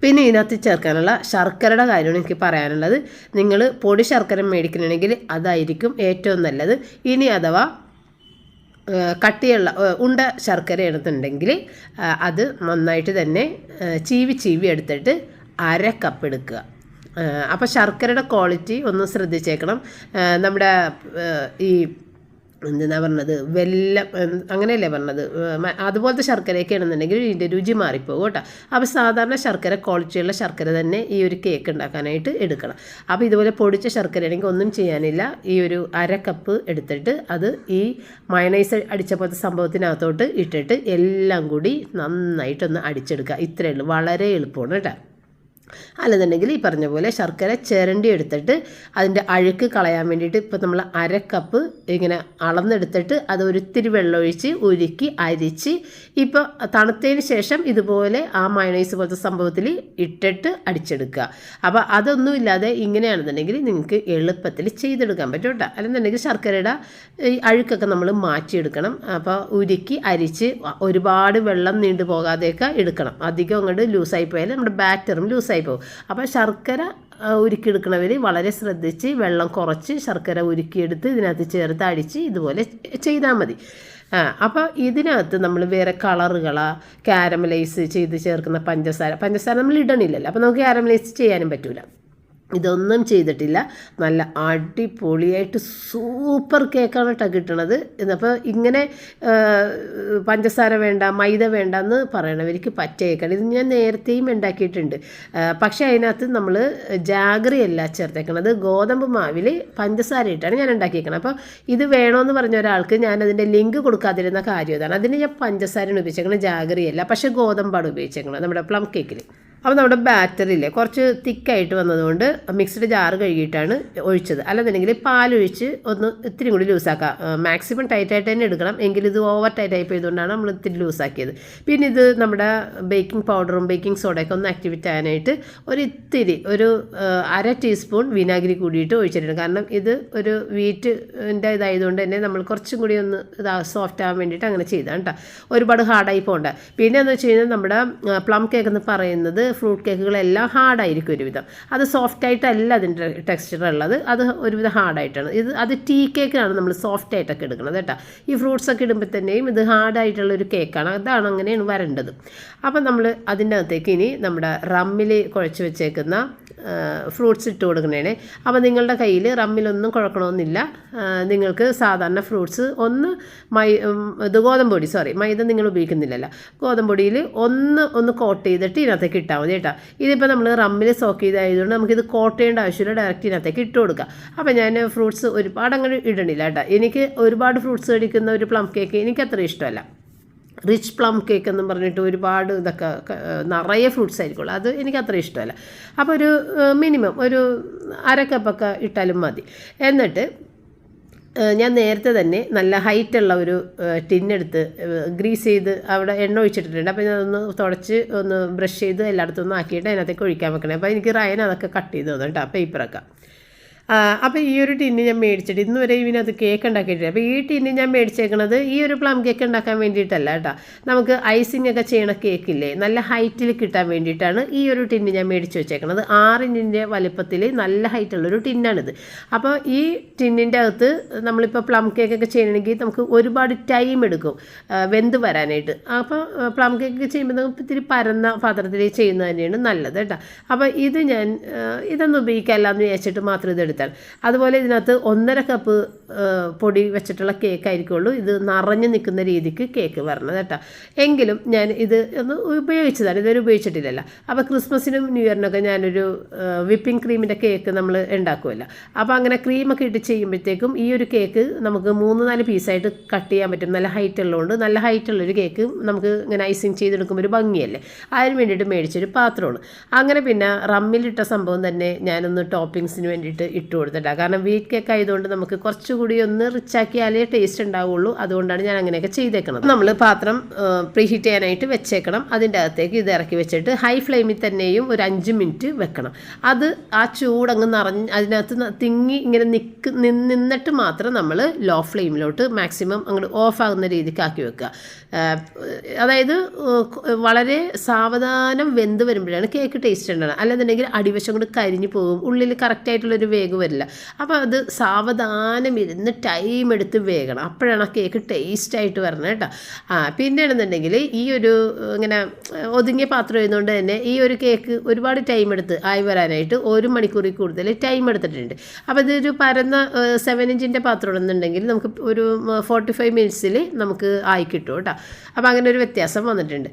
പിന്നെ ഇതിനകത്ത് ചേർക്കാനുള്ള ശർക്കരയുടെ കാര്യമാണ് എനിക്ക് പറയാനുള്ളത്. നിങ്ങൾ പൊടി ശർക്കര മേടിക്കണമെങ്കിൽ അതായിരിക്കും ഏറ്റവും നല്ലത്. ഇനി അഥവാ കട്ടിയുള്ള ഉണ്ട ശർക്കര എടുത്തുണ്ടെങ്കിൽ അത് നന്നായിട്ട് തന്നെ ചീവി എടുത്തിട്ട് 1/2 കപ്പ് എടുക്കുക. അപ്പോൾ ശർക്കരയുടെ ക്വാളിറ്റി ഒന്ന് ശ്രദ്ധിച്ചേക്കണം. നമ്മുടെ ഈ എന്തെന്നാ പറഞ്ഞത്, വെല്ലം അങ്ങനെയല്ലേ പറഞ്ഞത്, അതുപോലത്തെ ശർക്കരയൊക്കെ ആണെന്നുണ്ടെങ്കിൽ ഇതിൻ്റെ രുചി മാറിപ്പോകും കേട്ടോ. അപ്പോൾ സാധാരണ ശർക്കര, ക്വാളിറ്റിയുള്ള ശർക്കര തന്നെ ഈ ഒരു കേക്ക് ഉണ്ടാക്കാനായിട്ട് എടുക്കണം. അപ്പോൾ ഇതുപോലെ പൊടിച്ച ശർക്കരയാണെങ്കിൽ ഒന്നും ചെയ്യാനില്ല. ഈ ഒരു 1/2 കപ്പ് എടുത്തിട്ട് അത് ഈ മയണൈസ് അടിച്ച പോലത്തെ സംഭവത്തിനകത്തോട്ട് ഇട്ടിട്ട് എല്ലാം കൂടി നന്നായിട്ടൊന്ന് അടിച്ചെടുക്കുക. ഇത്രയേ ഉള്ളൂ, വളരെ എളുപ്പമാണ് കേട്ടോ. അല്ലെന്നുണ്ടെങ്കിൽ ഈ പറഞ്ഞ പോലെ ശർക്കര ചിരണ്ടി എടുത്തിട്ട് അതിൻ്റെ അഴുക്ക് കളയാൻ വേണ്ടിയിട്ട് ഇപ്പോൾ നമ്മൾ 1/2 കപ്പ് ഇങ്ങനെ അളന്നെടുത്തിട്ട് അത് ഒരിത്തിരി വെള്ളമൊഴിച്ച് ഉരുക്കി അരിച്ച് ഇപ്പോൾ തണുത്തതിന് ശേഷം ഇതുപോലെ ആ മയണൈസ് പോലത്തെ സംഭവത്തിൽ ഇട്ടിട്ട് അടിച്ചെടുക്കുക. അപ്പോൾ അതൊന്നുമില്ലാതെ ഇങ്ങനെയാണെന്നുണ്ടെങ്കിൽ നിങ്ങൾക്ക് എളുപ്പത്തിൽ ചെയ്തെടുക്കാൻ പറ്റും കേട്ടോ. അല്ലെന്നുണ്ടെങ്കിൽ ശർക്കരയുടെ ഈ അഴുക്കൊക്കെ നമ്മൾ മാറ്റിയെടുക്കണം. അപ്പോൾ ഉരുക്കി അരിച്ച് ഒരുപാട് വെള്ളം നീണ്ടു പോകാതെയൊക്കെ എടുക്കണം. അധികം അങ്ങോട്ട് ലൂസായി പോയാൽ നമ്മുടെ ബാറ്ററും ലൂസായി പോകും. അപ്പോൾ ശർക്കര ഉരുക്കിയെടുക്കണവർ വളരെ ശ്രദ്ധിച്ച് വെള്ളം കുറച്ച് ശർക്കര ഉരുക്കിയെടുത്ത് ഇതിനകത്ത് ചേർത്ത് അടിച്ച് ഇതുപോലെ ചെയ്താൽ മതി. അപ്പോൾ ഇതിനകത്ത് നമ്മൾ വേറെ കളറുകളാ കാരമലൈസ് ചെയ്ത് ചേർക്കുന്ന പഞ്ചസാര നമ്മൾ ഇടണില്ലല്ലോ. അപ്പോൾ നമുക്ക് കാരമലൈസ് ചെയ്യാനും പറ്റില്ല. ഇതൊന്നും ചെയ്തിട്ടില്ല. നല്ല അടിപൊളിയായിട്ട് സൂപ്പർ കേക്കാണ് കേട്ടോ കിട്ടണത്. അപ്പോൾ ഇങ്ങനെ പഞ്ചസാര വേണ്ട, മൈദ വേണ്ട എന്ന് പറയണവർക്ക് പറ്റിയ കേക്കാണ്. ഇത് ഞാൻ നേരത്തെയും ഉണ്ടാക്കിയിട്ടുണ്ട്. പക്ഷേ അതിനകത്ത് നമ്മൾ ജാഗറിയല്ല ചേർത്തേക്കണത്, ഗോതമ്പ് മാവിൽ പഞ്ചസാര ഇട്ടാണ് ഞാൻ ഉണ്ടാക്കിയേക്കണം. അപ്പോൾ ഇത് വേണമെന്ന് പറഞ്ഞ ഒരാൾക്ക് ഞാനതിൻ്റെ ലിങ്ക് കൊടുക്കാതിരുന്ന കാര്യം ഇതാണ്. അതിന് ഞാൻ പഞ്ചസാരയാണ് ഉപയോഗിച്ചേക്കണം, ജാഗറിയല്ല. പക്ഷേ ഗോതമ്പാണ് ഉപയോഗിച്ചേക്കണം നമ്മുടെ പ്ലം കേക്കിൽ. അപ്പോൾ നമ്മുടെ ബാറ്ററിയില്ലേ കുറച്ച് തിക്കായിട്ട് വന്നതുകൊണ്ട് മിക്സ്ഡ് ജാറ് കഴുകിയിട്ടാണ് ഒഴിച്ചത്. അല്ലെന്നുണ്ടെങ്കിൽ പാലൊഴിച്ച് ഒന്ന് ഇത്തിരി കൂടി ലൂസാക്കാം. മാക്സിമം ടൈറ്റായിട്ട് തന്നെ എടുക്കണം, എങ്കിലും ഇത് ഓവർ ടൈറ്റായി പോയതുകൊണ്ടാണ് നമ്മൾ ഇത്തിരി ലൂസാക്കിയത്. പിന്നെ ഇത് നമ്മുടെ ബേക്കിംഗ് പൗഡറും ബേക്കിംഗ് സോഡയൊക്കെ ഒന്ന് ആക്ടിവേറ്റ് ആകാനായിട്ട് ഒരു 1/2 ടീസ്പൂൺ വിനാഗിരി കൂടിയിട്ട് ഒഴിച്ചിട്ടുണ്ട്. കാരണം ഇത് ഒരു വീറ്റിൻ്റെ ഇതായതുകൊണ്ട് തന്നെ നമ്മൾ കുറച്ചും കൂടി ഒന്ന് സോഫ്റ്റ് ആകാൻ വേണ്ടിയിട്ട് അങ്ങനെ ചെയ്താണ് കേട്ടോ. ഒരുപാട് ഹാർഡായി പോകണ്ട. പിന്നെ എന്ന് വെച്ച് കഴിഞ്ഞാൽ നമ്മുടെ പ്ലം കേക്ക് എന്ന് പറയുന്നത് ഫ്രൂട്ട് കേക്കുകളെല്ലാം ഹാർഡായിരിക്കും ഒരുവിധം. അത് സോഫ്റ്റായിട്ടല്ല അതിൻ്റെ ടെക്സ്ചർ ഉള്ളത്, അത് ഒരുവിധം ഹാർഡായിട്ടാണ്. അത് ടീ കേക്കാണ് നമ്മൾ സോഫ്റ്റായിട്ടൊക്കെ എടുക്കുന്നത് കേട്ടോ. ഈ ഫ്രൂട്ട്സൊക്കെ ഇടുമ്പോൾ തന്നെയും ഇത് ഹാർഡായിട്ടുള്ളൊരു കേക്കാണ്. അതാണ് അങ്ങനെയാണ് വരേണ്ടത്. അപ്പം നമ്മൾ അതിൻ്റെ അകത്തേക്ക് ഇനി നമ്മുടെ റമ്മിൽ കുഴച്ച് വെച്ചേക്കുന്ന ഫ്രൂട്ട്സ് ഇട്ട് കൊടുക്കണേ. അപ്പോൾ നിങ്ങളുടെ കയ്യിൽ റമ്മിലൊന്നും കുഴക്കണമെന്നില്ല. നിങ്ങൾക്ക് സാധാരണ ഫ്രൂട്ട്സ് ഒന്ന് ഗോതമ്പൊടി മൈദ നിങ്ങൾ ഉപയോഗിക്കുന്നില്ലല്ലോ, ഗോതമ്പൊടിയിൽ ഒന്ന് കോട്ട് ചെയ്തിട്ട് ഇതിനകത്തേക്ക് ഇട്ടാൽ മതി കേട്ടോ. ഇതിപ്പോൾ നമ്മൾ റമ്മിൽ സോക്ക് ചെയ്തായതുകൊണ്ട് നമുക്കിത് കോട്ട് ചെയ്യേണ്ട ആവശ്യമില്ല, ഡയറക്റ്റ് ഇതിനകത്തേക്ക് ഇട്ട് കൊടുക്കുക. അപ്പോൾ ഞാൻ ഫ്രൂട്ട്സ് ഒരുപാട് അങ്ങനെ ഇടണില്ല കേട്ടോ. എനിക്ക് ഒരുപാട് ഫ്രൂട്ട്സ് കഴിക്കുന്ന ഒരു പ്ലം കേക്ക് എനിക്കത്ര ഇഷ്ടമല്ല. റിച്ച് പ്ലം കേക്ക് എന്നും പറഞ്ഞിട്ട് ഒരുപാട് ഇതൊക്കെ നിറയെ ഫ്രൂട്ട്സ് ആയിരിക്കുള്ളൂ, അത് എനിക്കത്ര ഇഷ്ടമല്ല. അപ്പോൾ ഒരു മിനിമം ഒരു 1/2 കപ്പൊക്കെ ഇട്ടാലും മതി. എന്നിട്ട് ഞാൻ നേരത്തെ തന്നെ നല്ല ഹൈറ്റുള്ള ഒരു ടിന്നെടുത്ത് ഗ്രീസ് ചെയ്ത് അവിടെ എണ്ണ ഒഴിച്ചിട്ടിട്ടുണ്ട്. അപ്പോൾ ഞാനൊന്ന് തുടച്ച് ഒന്ന് ബ്രഷ് ചെയ്ത് എല്ലായിടത്തും ഒന്ന് ആക്കിയിട്ട് അതിനകത്തേക്ക് ഒഴിക്കാൻ വെക്കണേ. അപ്പോൾ എനിക്ക് റയൻ അതൊക്കെ കട്ട് ചെയ്ത് തന്നു കേട്ടോ, പേപ്പറൊക്കെ. അപ്പോൾ ഈ ഒരു ടിന്ന് ഞാൻ മേടിച്ചിട്ട് ഇന്ന് വരെ ഇതിനകത്ത് കേക്ക് ഉണ്ടാക്കിയിട്ടില്ല. അപ്പോൾ ഈ ടിന്ന് ഞാൻ മേടിച്ചേക്കണത് ഈ ഒരു പ്ലം കേക്ക് ഉണ്ടാക്കാൻ വേണ്ടിയിട്ടല്ല കേട്ടോ. നമുക്ക് ഐസിങ് ഒക്കെ ചെയ്യണ കേക്കില്ലേ നല്ല ഹൈറ്റിൽ കിട്ടാൻ വേണ്ടിയിട്ടാണ് ഈ ഒരു ടിന്ന് ഞാൻ മേടിച്ച് വെച്ചേക്കണത്. 6 ഇഞ്ചിൻ്റെ വലുപ്പത്തിൽ നല്ല ഹൈറ്റുള്ളൊരു ടിന്നാണിത്. അപ്പോൾ ഈ ടിന്നിൻ്റെ അകത്ത് നമ്മളിപ്പോൾ പ്ലം കേക്കൊക്കെ ചെയ്യണമെങ്കിൽ നമുക്ക് ഒരുപാട് ടൈം എടുക്കും വെന്ത് വരാനായിട്ട്. അപ്പോൾ പ്ലം കേക്ക് ചെയ്യുമ്പോൾ നമുക്ക് ഇത്തിരി പരന്ന പാത്രത്തിൽ ചെയ്യുന്നത് തന്നെയാണ് നല്ലത് കേട്ടോ. അപ്പോൾ ഇത് ഞാൻ ഇതൊന്നും ഉപയോഗിക്കാമല്ലാന്ന് വിചാരിച്ചിട്ട് മാത്രം ഇതെടുത്തു. അതുപോലെ ഇതിനകത്ത് 1.5 കപ്പ് പൊടി വെച്ചിട്ടുള്ള കേക്ക് ആയിരിക്കുള്ളൂ ഇത് നിറഞ്ഞു നിൽക്കുന്ന രീതിക്ക് കേക്ക് വരണത് കേട്ടോ. എങ്കിലും ഞാൻ ഇത് ഒന്ന് ഉപയോഗിച്ചതാണ്, ഇതുവരെ ഉപയോഗിച്ചിട്ടില്ലല്ലോ. അപ്പോൾ ക്രിസ്മസിനും ന്യൂ ഇയറിനൊക്കെ ഞാനൊരു വിപ്പിംഗ് ക്രീമിൻ്റെ കേക്ക് നമ്മൾ ഉണ്ടാക്കുമല്ലോ. അപ്പോൾ അങ്ങനെ ക്രീമൊക്കെ ഇട്ട് ചെയ്യുമ്പോഴത്തേക്കും ഈ ഒരു കേക്ക് നമുക്ക് 3-4 പീസായിട്ട് കട്ട് ചെയ്യാൻ പറ്റും. നല്ല ഹൈറ്റ് ഉള്ളതുകൊണ്ട് നല്ല ഹൈറ്റുള്ളൊരു കേക്ക് നമുക്ക് ഇങ്ങനെ ഐസിങ് ചെയ്തെടുക്കുമ്പോൾ ഒരു ഭംഗിയല്ലേ, അതിന് വേണ്ടിയിട്ട് മേടിച്ചൊരു പാത്രമാണ്. അങ്ങനെ പിന്നെ റമ്മിലിട്ട സംഭവം തന്നെ ഞാനൊന്ന് ടോപ്പിങ്സിന് വേണ്ടിയിട്ട് ഇട്ട് കൊടുത്തിട്ടാണ്. കാരണം വീറ്റ് കേക്ക് ആയതുകൊണ്ട് നമുക്ക് കുറച്ചുകൂടി ഒന്ന് റിച്ചാക്കിയാലേ ടേസ്റ്റ് ഉണ്ടാവുള്ളൂ, അതുകൊണ്ടാണ് ഞാൻ അങ്ങനെയൊക്കെ ചെയ്തേക്കണം. നമ്മൾ പാത്രം പ്രീഹീറ്റ് ചെയ്യാനായിട്ട് വെച്ചേക്കണം. അതിൻ്റെ അകത്തേക്ക് ഇത് ഇറക്കി വെച്ചിട്ട് ഹൈ ഫ്ലെയിമിൽ തന്നെയും ഒരു 5 മിനിറ്റ് വെക്കണം. അത് ആ ചൂടങ്ങ് അതിനകത്ത് തിങ്ങി ഇങ്ങനെ നിന്നിട്ട് മാത്രം നമ്മൾ ലോ ഫ്ലെയിമിലോട്ട് മാക്സിമം അങ്ങോട്ട് ഓഫ് ആകുന്ന രീതിക്ക് ആക്കി വെക്കുക. അതായത് വളരെ സാവധാനം വെന്ത് വരുമ്പോഴാണ് കേക്ക് ടേസ്റ്റ് ഉണ്ടാകുന്നത്. അല്ലെന്നുണ്ടെങ്കിൽ അടിവശം കൊണ്ട് കരിഞ്ഞു പോകും, ഉള്ളിൽ കറക്റ്റായിട്ടുള്ളൊരു വേഗം വേഗം വരില്ല. അപ്പോൾ അത് സാവധാനം ഇരുന്ന് ടൈം എടുത്ത് വേഗണം, അപ്പോഴാണ് ആ കേക്ക് ടേസ്റ്റായിട്ട് വരണം കേട്ടോ. പിന്നെ ആണെന്നുണ്ടെങ്കിൽ ഈ ഒരു ഇങ്ങനെ ഒതുങ്ങിയ പാത്രം ആയതുകൊണ്ട് തന്നെ ഈ ഒരു കേക്ക് ഒരുപാട് ടൈം എടുത്ത് ആയി വരാനായിട്ട് 1 മണിക്കൂറിൽ കൂടുതൽ ടൈം എടുത്തിട്ടുണ്ട്. അപ്പോൾ ഇതൊരു പരന്ന 7 ഇഞ്ചിൻ്റെ പാത്രം എന്നുണ്ടെങ്കിൽ നമുക്ക് ഒരു 45 മിനിറ്റ്സിൽ നമുക്ക് ആയി കിട്ടും കേട്ടോ. അപ്പോൾ അങ്ങനെ ഒരു വ്യത്യാസം വന്നിട്ടുണ്ട്.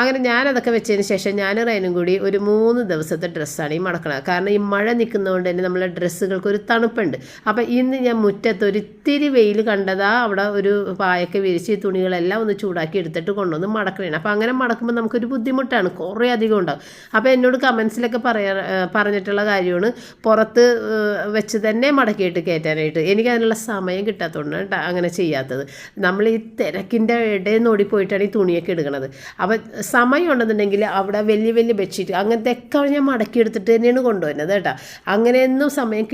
അങ്ങനെ ഞാനതൊക്കെ വെച്ചതിന് ശേഷം ഞാൻ റൈനും കൂടി ഒരു 3 ദിവസത്തെ ഡ്രസ്സാണ് ഈ മടക്കണത്. കാരണം ഈ മഴ നിൽക്കുന്നതുകൊണ്ട് തന്നെ നമ്മളെ ഡ്രസ്സുകൾക്ക് ഒരു തണുപ്പുണ്ട്. അപ്പോൾ ഇന്ന് ഞാൻ മുറ്റത്ത് ഒരിത്തിരി വെയിൽ കണ്ടതാ അവിടെ ഒരു പായൊക്കെ വിരിച്ച് ഈ തുണികളെല്ലാം ഒന്ന് ചൂടാക്കി എടുത്തിട്ട് കൊണ്ടുവന്ന് മടക്കണേണ്. അപ്പോൾ അങ്ങനെ മടക്കുമ്പോൾ നമുക്കൊരു ബുദ്ധിമുട്ടാണ്, കുറേ അധികം ഉണ്ടാകും. അപ്പോൾ എന്നോട് കമൻസിലൊക്കെ പറഞ്ഞിട്ടുള്ള കാര്യമാണ് പുറത്ത് വെച്ച് തന്നെ മടക്കിയിട്ട് കയറ്റാനായിട്ട്. എനിക്കതിനുള്ള സമയം കിട്ടാത്തതുകൊണ്ടാണ് കേട്ടോ അങ്ങനെ ചെയ്യാത്തത്. നമ്മൾ ഈ തിരക്കിൻ്റെ ഇടയിൽ നിന്ന് ഓടിപ്പോയിട്ടാണ് ഈ തുണിയൊക്കെ എടുക്കുന്നത്. അപ്പോൾ സമയം ഉണ്ടെന്നുണ്ടെങ്കിൽ അവിടെ വലിയ വലിയ ബെഡ്ഷീറ്റ് അങ്ങനത്തെ ഒക്കെ ഞാൻ മടക്കിയെടുത്തിട്ട് തന്നെയാണ് കൊണ്ടുവരുന്നത് കേട്ടോ. അങ്ങനെയൊന്നും സമയം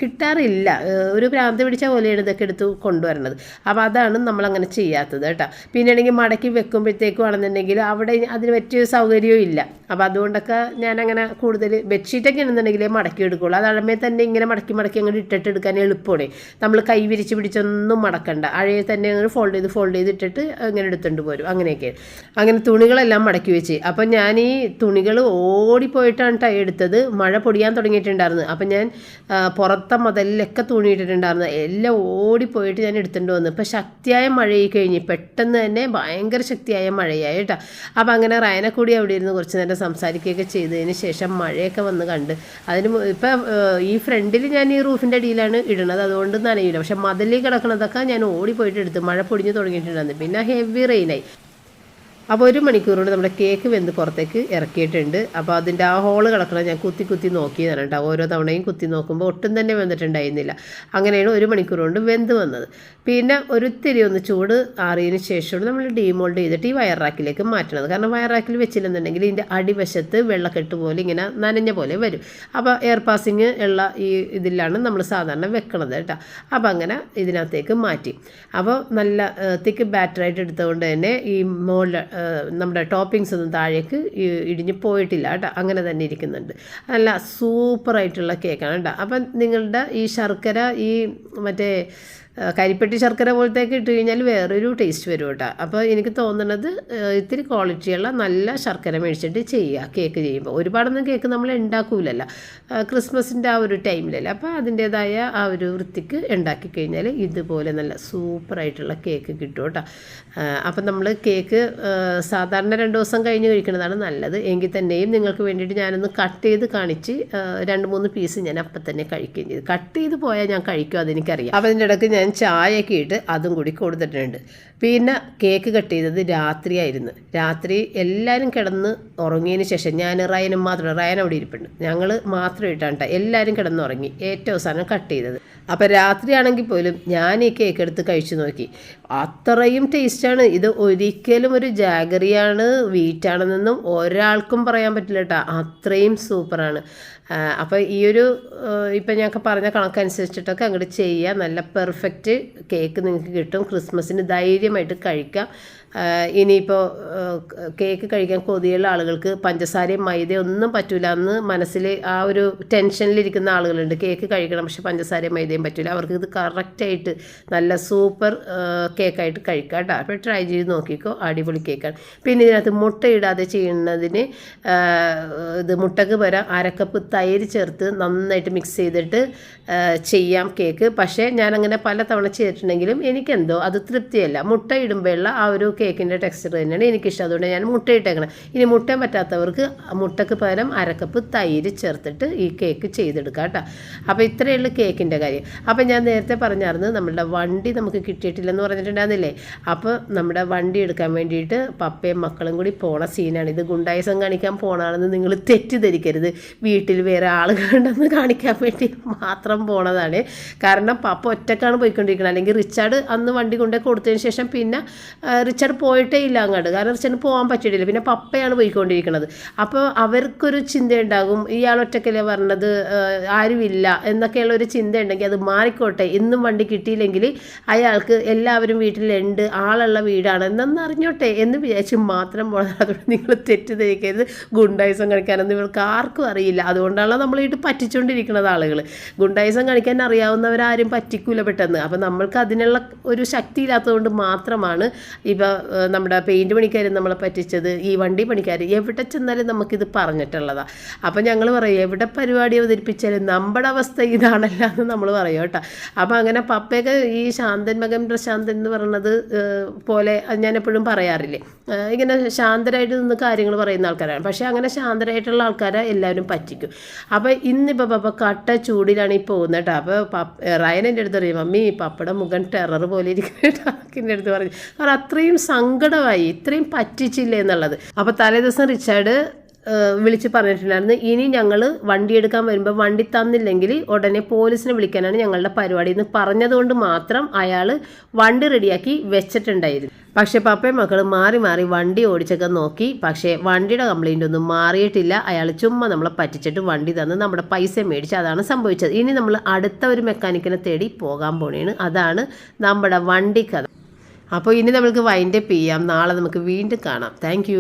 കിട്ടാറില്ല. ഒരു ഭ്രാന്ത് പിടിച്ച പോലെയാണ് ഇതൊക്കെ എടുത്ത് കൊണ്ടുവരുന്നത്. അപ്പോൾ അതാണ് നമ്മളങ്ങനെ ചെയ്യാത്തത് കേട്ടോ. പിന്നെ ആണെങ്കിൽ മടക്കി വെക്കുമ്പോഴത്തേക്കും ആണെന്നുണ്ടെങ്കിൽ അവിടെ അതിന് പറ്റിയ സൗകര്യവും ഇല്ല. അപ്പോൾ അതുകൊണ്ടൊക്കെ ഞാനങ്ങനെ കൂടുതൽ ബെഡ്ഷീറ്റൊക്കെ ആണെന്നുണ്ടെങ്കിൽ മടക്കി എടുക്കുള്ളൂ. അത് അഴമേ തന്നെ ഇങ്ങനെ മടക്കി അങ്ങോട്ട് ഇട്ടിട്ട് എടുക്കാൻ എളുപ്പമാണ്. നമ്മൾ കൈ വിരിച്ച് പിടിച്ചൊന്നും മടക്കണ്ട, അഴയെ തന്നെ അങ്ങനെ ഫോൾഡ് ചെയ്ത് ഇട്ടിട്ട് ഇങ്ങനെ എടുത്തുകൊണ്ട് പോരും. അങ്ങനെയൊക്കെ അങ്ങനെ തുണികളെല്ലാം മടക്കി വെച്ച്. അപ്പം ഞാൻ ഈ തുണികൾ ഓടിപ്പോയിട്ടാണ് എടുത്തത്. മഴ പൊടിയാൻ തുടങ്ങിയിട്ടുണ്ടായിരുന്നു. അപ്പം ഞാൻ പുറത്തെ മുതലിലൊക്കെ തുണി ഇട്ടിട്ടുണ്ടായിരുന്നു. എല്ലാം ഓടിപ്പോയിട്ട് ഞാൻ എടുത്തുകൊണ്ട് വന്നു. ഇപ്പം ശക്തിയായ മഴയായി കഴിഞ്ഞ് പെട്ടെന്ന് തന്നെ ഭയങ്കര ശക്തിയായ മഴയായി കേട്ടോ. അപ്പം അങ്ങനെ റയനെ കൂടി അവിടെ ഇരുന്ന് കുറച്ച് നേരം സംസാരിക്കുകയൊക്കെ ചെയ്തതിന് ശേഷം മഴയൊക്കെ വന്ന് കണ്ട് അതിന് ഇപ്പം ഈ ഫ്രണ്ടിൽ ഞാൻ ഈ റൂഫിൻ്റെ അടിയിലാണ് ഇടുന്നത്, അതുകൊണ്ട് നനയില്ല. പക്ഷെ മതിലിൽ കിടക്കണതൊക്കെ ഞാൻ ഓടിപ്പോയിട്ട് എടുത്ത്, മഴ പൊടിഞ്ഞ് തുടങ്ങിയിട്ടുണ്ടായിരുന്നു. പിന്നെ ഹെവി റെയിനായി. അപ്പോൾ 1 മണിക്കൂർ കൊണ്ട് നമ്മുടെ കേക്ക് വെന്ത് പുറത്തേക്ക് ഇറക്കിയിട്ടുണ്ട്. അപ്പോൾ അതിൻ്റെ ആ ഹോള് കിടക്കണം ഞാൻ കുത്തി നോക്കിയതാണ് കേട്ടോ. ഓരോ തവണയും കുത്തി നോക്കുമ്പോൾ ഒട്ടും തന്നെ വെന്തിട്ടുണ്ടായിരുന്നില്ല. അങ്ങനെയാണ് 1 മണിക്കൂർ കൊണ്ട് വെന്ത് വന്നത്. പിന്നെ ഒരിത്തിരി ഒന്ന് ചൂട് ആറിയതിന് ശേഷമാണ് നമ്മൾ ഡീമോൾഡ് ചെയ്തിട്ട് ഈ വയർ റാക്കിലേക്ക് മാറ്റണത്. കാരണം വയർ റാക്കിൽ വെച്ചില്ലെന്നുണ്ടെങ്കിൽ ഇതിൻ്റെ അടിവശത്ത് വെള്ളക്കെട്ട് പോലെ ഇങ്ങനെ നനഞ്ഞ പോലെ വരും. അപ്പോൾ എയർ പാസിങ് ഉള്ള ഈ ഇതിലാണ് നമ്മൾ സാധാരണ വെക്കണത് കേട്ടോ. അപ്പോൾ അങ്ങനെ ഇതിനകത്തേക്ക് മാറ്റി. അപ്പോൾ നല്ല തിക്ക് ബാറ്ററായിട്ട് എടുത്തുകൊണ്ട് തന്നെ ഈ മോളിൽ നമ്മുടെ ടോപ്പിങ്സ് ഒന്നും താഴേക്ക് ഇടിഞ്ഞ് പോയിട്ടില്ല കേട്ടോ. അങ്ങനെ തന്നെ ഇരിക്കുന്നുണ്ട്. നല്ല സൂപ്പറായിട്ടുള്ള കേക്കാണ് കേട്ടോ. അപ്പം നിങ്ങളുടെ ഈ ശർക്കര ഈ മറ്റേ കരിപ്പെട്ടി ശർക്കര പോലത്തേക്ക് ഇട്ട് കഴിഞ്ഞാൽ വേറൊരു ടേസ്റ്റ് വരും കേട്ടോ. അപ്പോൾ എനിക്ക് തോന്നുന്നത് ഇത്തിരി ക്വാളിറ്റിയുള്ള നല്ല ശർക്കര മേടിച്ചിട്ട് ചെയ്യുക കേക്ക് ചെയ്യുമ്പോൾ. ഒരുപാടൊന്നും കേക്ക് നമ്മൾ ഉണ്ടാക്കൂലല്ലോ ക്രിസ്മസിൻ്റെ ആ ഒരു ടൈമിലല്ല. അപ്പോൾ അതിൻ്റേതായ ആ ഒരു വൃത്തിക്ക് ഉണ്ടാക്കി കഴിഞ്ഞാൽ ഇതുപോലെ നല്ല സൂപ്പറായിട്ടുള്ള കേക്ക് കിട്ടും കേട്ടോ. അപ്പം നമ്മൾ കേക്ക് സാധാരണ 2 ദിവസം കഴിഞ്ഞ് കഴിക്കുന്നതാണ് നല്ലത്. എങ്കിൽ തന്നെയും നിങ്ങൾക്ക് വേണ്ടിയിട്ട് ഞാനൊന്ന് കട്ട് ചെയ്ത് കാണിച്ച് 2-3 പീസ് ഞാൻ അപ്പം തന്നെ കഴിക്കുകയും ചെയ്തു. കട്ട് ചെയ്ത് പോയാൽ ഞാൻ കഴിക്കും, അതെനിക്കറിയാം. അപ്പോൾ അതിൻ്റെ ഇടയ്ക്ക് ഞാൻ ചായയൊക്കെ ഇട്ട് അതും കൂടി കൊടുത്തിട്ടുണ്ട്. പിന്നെ കേക്ക് കട്ട് ചെയ്തത് രാത്രിയായിരുന്നു. രാത്രി എല്ലാവരും കിടന്ന് ഉറങ്ങിയതിന് ശേഷം ഞാൻ റയനും മാത്രം, റയൻ അവിടെ ഇരിപ്പുണ്ട്, ഞങ്ങൾ മാത്രം ഇട്ടാണ് കേട്ടോ. എല്ലാവരും കിടന്നുറങ്ങി ഏറ്റവും അവസാനം കട്ട് ചെയ്തത്. അപ്പോൾ രാത്രിയാണെങ്കിൽ പോലും ഞാൻ ഈ കേക്ക് എടുത്ത് കഴിച്ചു നോക്കി. അത്രയും ടേസ്റ്റാണ്. ഇത് ഒരിക്കലും ഒരു ജാഗറിയാണ് വീറ്റാണെന്നൊന്നും ഒരാൾക്കും പറയാൻ പറ്റില്ല കേട്ടോ. അത്രയും സൂപ്പറാണ്. അപ്പോൾ ഈ ഒരു ഇപ്പം ഞങ്ങൾക്ക് പറഞ്ഞ കണക്കനുസരിച്ചിട്ടൊക്കെ അങ്ങോട്ട് ചെയ്യുക. നല്ല പെർഫെക്റ്റ് കേക്ക് നിങ്ങൾക്ക് കിട്ടും. ക്രിസ്മസിന് ധൈര്യമായിട്ട് കഴിക്കാം. ഇനിയിപ്പോൾ കേക്ക് കഴിക്കാൻ കൊതിയുള്ള ആളുകൾക്ക് പഞ്ചസാരയും മൈദയും ഒന്നും പറ്റില്ല എന്ന് മനസ്സിൽ ആ ഒരു ടെൻഷനിലിരിക്കുന്ന ആളുകളുണ്ട്. കേക്ക് കഴിക്കണം പക്ഷെ പഞ്ചസാരയും മൈദയും പറ്റില്ല. അവർക്ക് ഇത് കറക്റ്റായിട്ട് നല്ല സൂപ്പർ കേക്കായിട്ട് കഴിക്കാം കേട്ടോ. അപ്പോൾ ട്രൈ ചെയ്ത് നോക്കിക്കോ, അടിപൊളി കേക്കാണ്. പിന്നെ ഇതിനകത്ത് മുട്ട ഇടാതെ ചെയ്യുന്നതിന് ഇത് മുട്ടക്ക് പകരം 1/2 കപ്പ് തൈര് ചേർത്ത് നന്നായിട്ട് മിക്സ് ചെയ്തിട്ട് ചെയ്യാം കേക്ക്. പക്ഷേ ഞാനങ്ങനെ പല തവണ ചെയ്തിട്ടുണ്ടെങ്കിലും എനിക്കെന്തോ അത് തൃപ്തിയല്ല. മുട്ട ഇടുമ്പോഴുള്ള ആ ഒരു കേക്കിൻ്റെ ടെക്സ്ചർ തന്നെയാണ് എനിക്കിഷ്ടം. അതുകൊണ്ട് ഞാൻ മുട്ട ഇട്ടേക്കണം. ഇനി മുട്ട പറ്റാത്തവർക്ക് മുട്ടക്ക് പകരം 1/2 കപ്പ് തൈര് ചേർത്തിട്ട് ഈ കേക്ക് ചെയ്തെടുക്കാം കേട്ടോ. അപ്പോൾ ഇത്രയേ ഉള്ളൂ കേക്കിൻ്റെ കാര്യം. അപ്പോൾ ഞാൻ നേരത്തെ പറഞ്ഞായിരുന്നു നമ്മളുടെ വണ്ടി നമുക്ക് കിട്ടിയിട്ടില്ലെന്ന് പറഞ്ഞിട്ടുണ്ടായിരുന്നില്ലേ. അപ്പോൾ നമ്മുടെ വണ്ടി എടുക്കാൻ വേണ്ടിയിട്ട് പപ്പയും മക്കളും കൂടി പോണ സീനാണ്. ഇത് ഗുണ്ടായിസം കാണിക്കാൻ പോകണമെന്ന് നിങ്ങൾ തെറ്റിദ്ധരിക്കരുത്. വീട്ടിൽ വേറെ ആളുകളുണ്ടെന്ന് കാണിക്കാൻ വേണ്ടി മാത്രം പോണതാണ്. കാരണം പപ്പ ഒറ്റക്കാണ് പോയിക്കൊണ്ടിരിക്കുന്നത്. അല്ലെങ്കിൽ റിച്ചാർഡ് അന്ന് വണ്ടി കൊണ്ടേ കൊടുത്തതിന് ശേഷം പിന്നെ റിച്ചാർഡ് പോയിട്ടേ ഇല്ല അങ്ങോട്ട്. കാരണം റിച്ചാർഡിന് പോകാൻ പറ്റിയിട്ടില്ല. പിന്നെ പപ്പയാണ് പോയിക്കൊണ്ടിരിക്കുന്നത്. അപ്പോൾ അവർക്കൊരു ചിന്തയുണ്ടാകും, ഇയാൾ ഒറ്റക്കല്ലേ പറഞ്ഞത്, ആരുമില്ല എന്നൊക്കെയുള്ള ഒരു ചിന്ത ഉണ്ടെങ്കിൽ അത് മാറിക്കോട്ടെ. ഇന്നും വണ്ടി കിട്ടിയില്ലെങ്കിൽ അയാൾക്ക് എല്ലാവരും വീട്ടിലുണ്ട്, ആളുള്ള വീടാണ് എന്നൊന്ന് അറിഞ്ഞോട്ടെ എന്ന് വിചാരിച്ച് മാത്രം പോകണം. അതുകൊണ്ട് നിങ്ങൾ തെറ്റിദ്ധരിക്കരുത്. ഗുണ്ടായിസം കളിക്കാനൊന്നും ഇവർക്ക് ആർക്കും അറിയില്ല. അതുകൊണ്ടാണ് നമ്മളിട്ട് പറ്റിച്ചുകൊണ്ടിരിക്കുന്നത് ആളുകൾ. ഗുണ്ടായിസം കളിക്കാൻ അറിയാവുന്നവരാരും പറ്റിക്കൂല പെട്ടെന്ന്. അപ്പോൾ നമ്മൾക്ക് അതിനുള്ള ഒരു ശക്തി ഇല്ലാത്തതുകൊണ്ട് മാത്രമാണ് ഇപ്പോൾ നമ്മുടെ പെയിൻറ്റ് പണിക്കാരും നമ്മളെ പറ്റിച്ചത്. ഈ വണ്ടി പണിക്കാർ എവിടെ ചെന്നാലും നമുക്കിത് പറഞ്ഞിട്ടുള്ളതാണ്. അപ്പോൾ ഞങ്ങൾ പറയും, എവിടെ പരിപാടി അവതരിപ്പിച്ചാലും നമ്മുടെ അവസ്ഥ ഇതാണല്ല എന്ന് നമ്മൾ പറയും കേട്ടോ. അപ്പോൾ അങ്ങനെ പപ്പയൊക്കെ ഈ ശാന്തൻ മകൻ പ്രശാന്തൻ എന്ന് പറയുന്നത് പോലെ ഞാൻ എപ്പോഴും പറയാറില്ലേ, ഇങ്ങനെ ശാന്തരായിട്ട് നിന്ന് കാര്യങ്ങൾ പറയുന്ന ആൾക്കാരാണ്. പക്ഷേ അങ്ങനെ ശാന്തരായിട്ടുള്ള ആൾക്കാരെ എല്ലാവരും പറ്റിക്കും. അപ്പോൾ ഇന്നിപ്പോൾ പപ്പ കട്ട ചൂടിലാണ് ഈ പോകുന്നത് കേട്ടോ. അപ്പോൾ റയൻ എൻ്റെ അടുത്ത് പറയും, മമ്മി പപ്പയുടെ മുഖം ടെറർ പോലെ ഇരിക്കുന്ന എൻ്റെ അടുത്ത് പറഞ്ഞു. കാരണം അത്രയും സങ്കടമായി, ഇത്രയും പറ്റിച്ചില്ലേ എന്നുള്ളത്. അപ്പോൾ തലേദിവസം റിച്ചാർഡ് വിളിച്ച് പറഞ്ഞിട്ടുണ്ടായിരുന്നു, ഇനി ഞങ്ങൾ വണ്ടി എടുക്കാൻ വരുമ്പോൾ വണ്ടി തന്നില്ലെങ്കിൽ ഉടനെ പോലീസിനെ വിളിക്കാനാണ് ഞങ്ങളുടെ പരിപാടി എന്ന് പറഞ്ഞതുകൊണ്ട് മാത്രം അയാൾ വണ്ടി റെഡിയാക്കി വെച്ചിട്ടുണ്ടായിരുന്നു. പക്ഷേ പപ്പയും മക്കളും മാറി മാറി വണ്ടി ഓടിച്ചൊക്കെ നോക്കി. പക്ഷേ വണ്ടിയുടെ കംപ്ലൈൻ്റ് ഒന്നും മാറിയിട്ടില്ല. അയാൾ ചുമ്മാ നമ്മളെ പറ്റിച്ചിട്ട് വണ്ടി തന്ന് നമ്മുടെ പൈസ മേടിച്ച് അതാണ് സംഭവിച്ചത്. ഇനി നമ്മൾ അടുത്ത ഒരു മെക്കാനിക്കിനെ തേടി പോകാൻ പോണേണ്. അതാണ് നമ്മുടെ വണ്ടി കഥ. അപ്പോൾ ഇനി നമുക്ക് വൈൻഡപ്പ് ചെയ്യാം. നാളെ നമുക്ക് വീണ്ടും കാണാം. താങ്ക്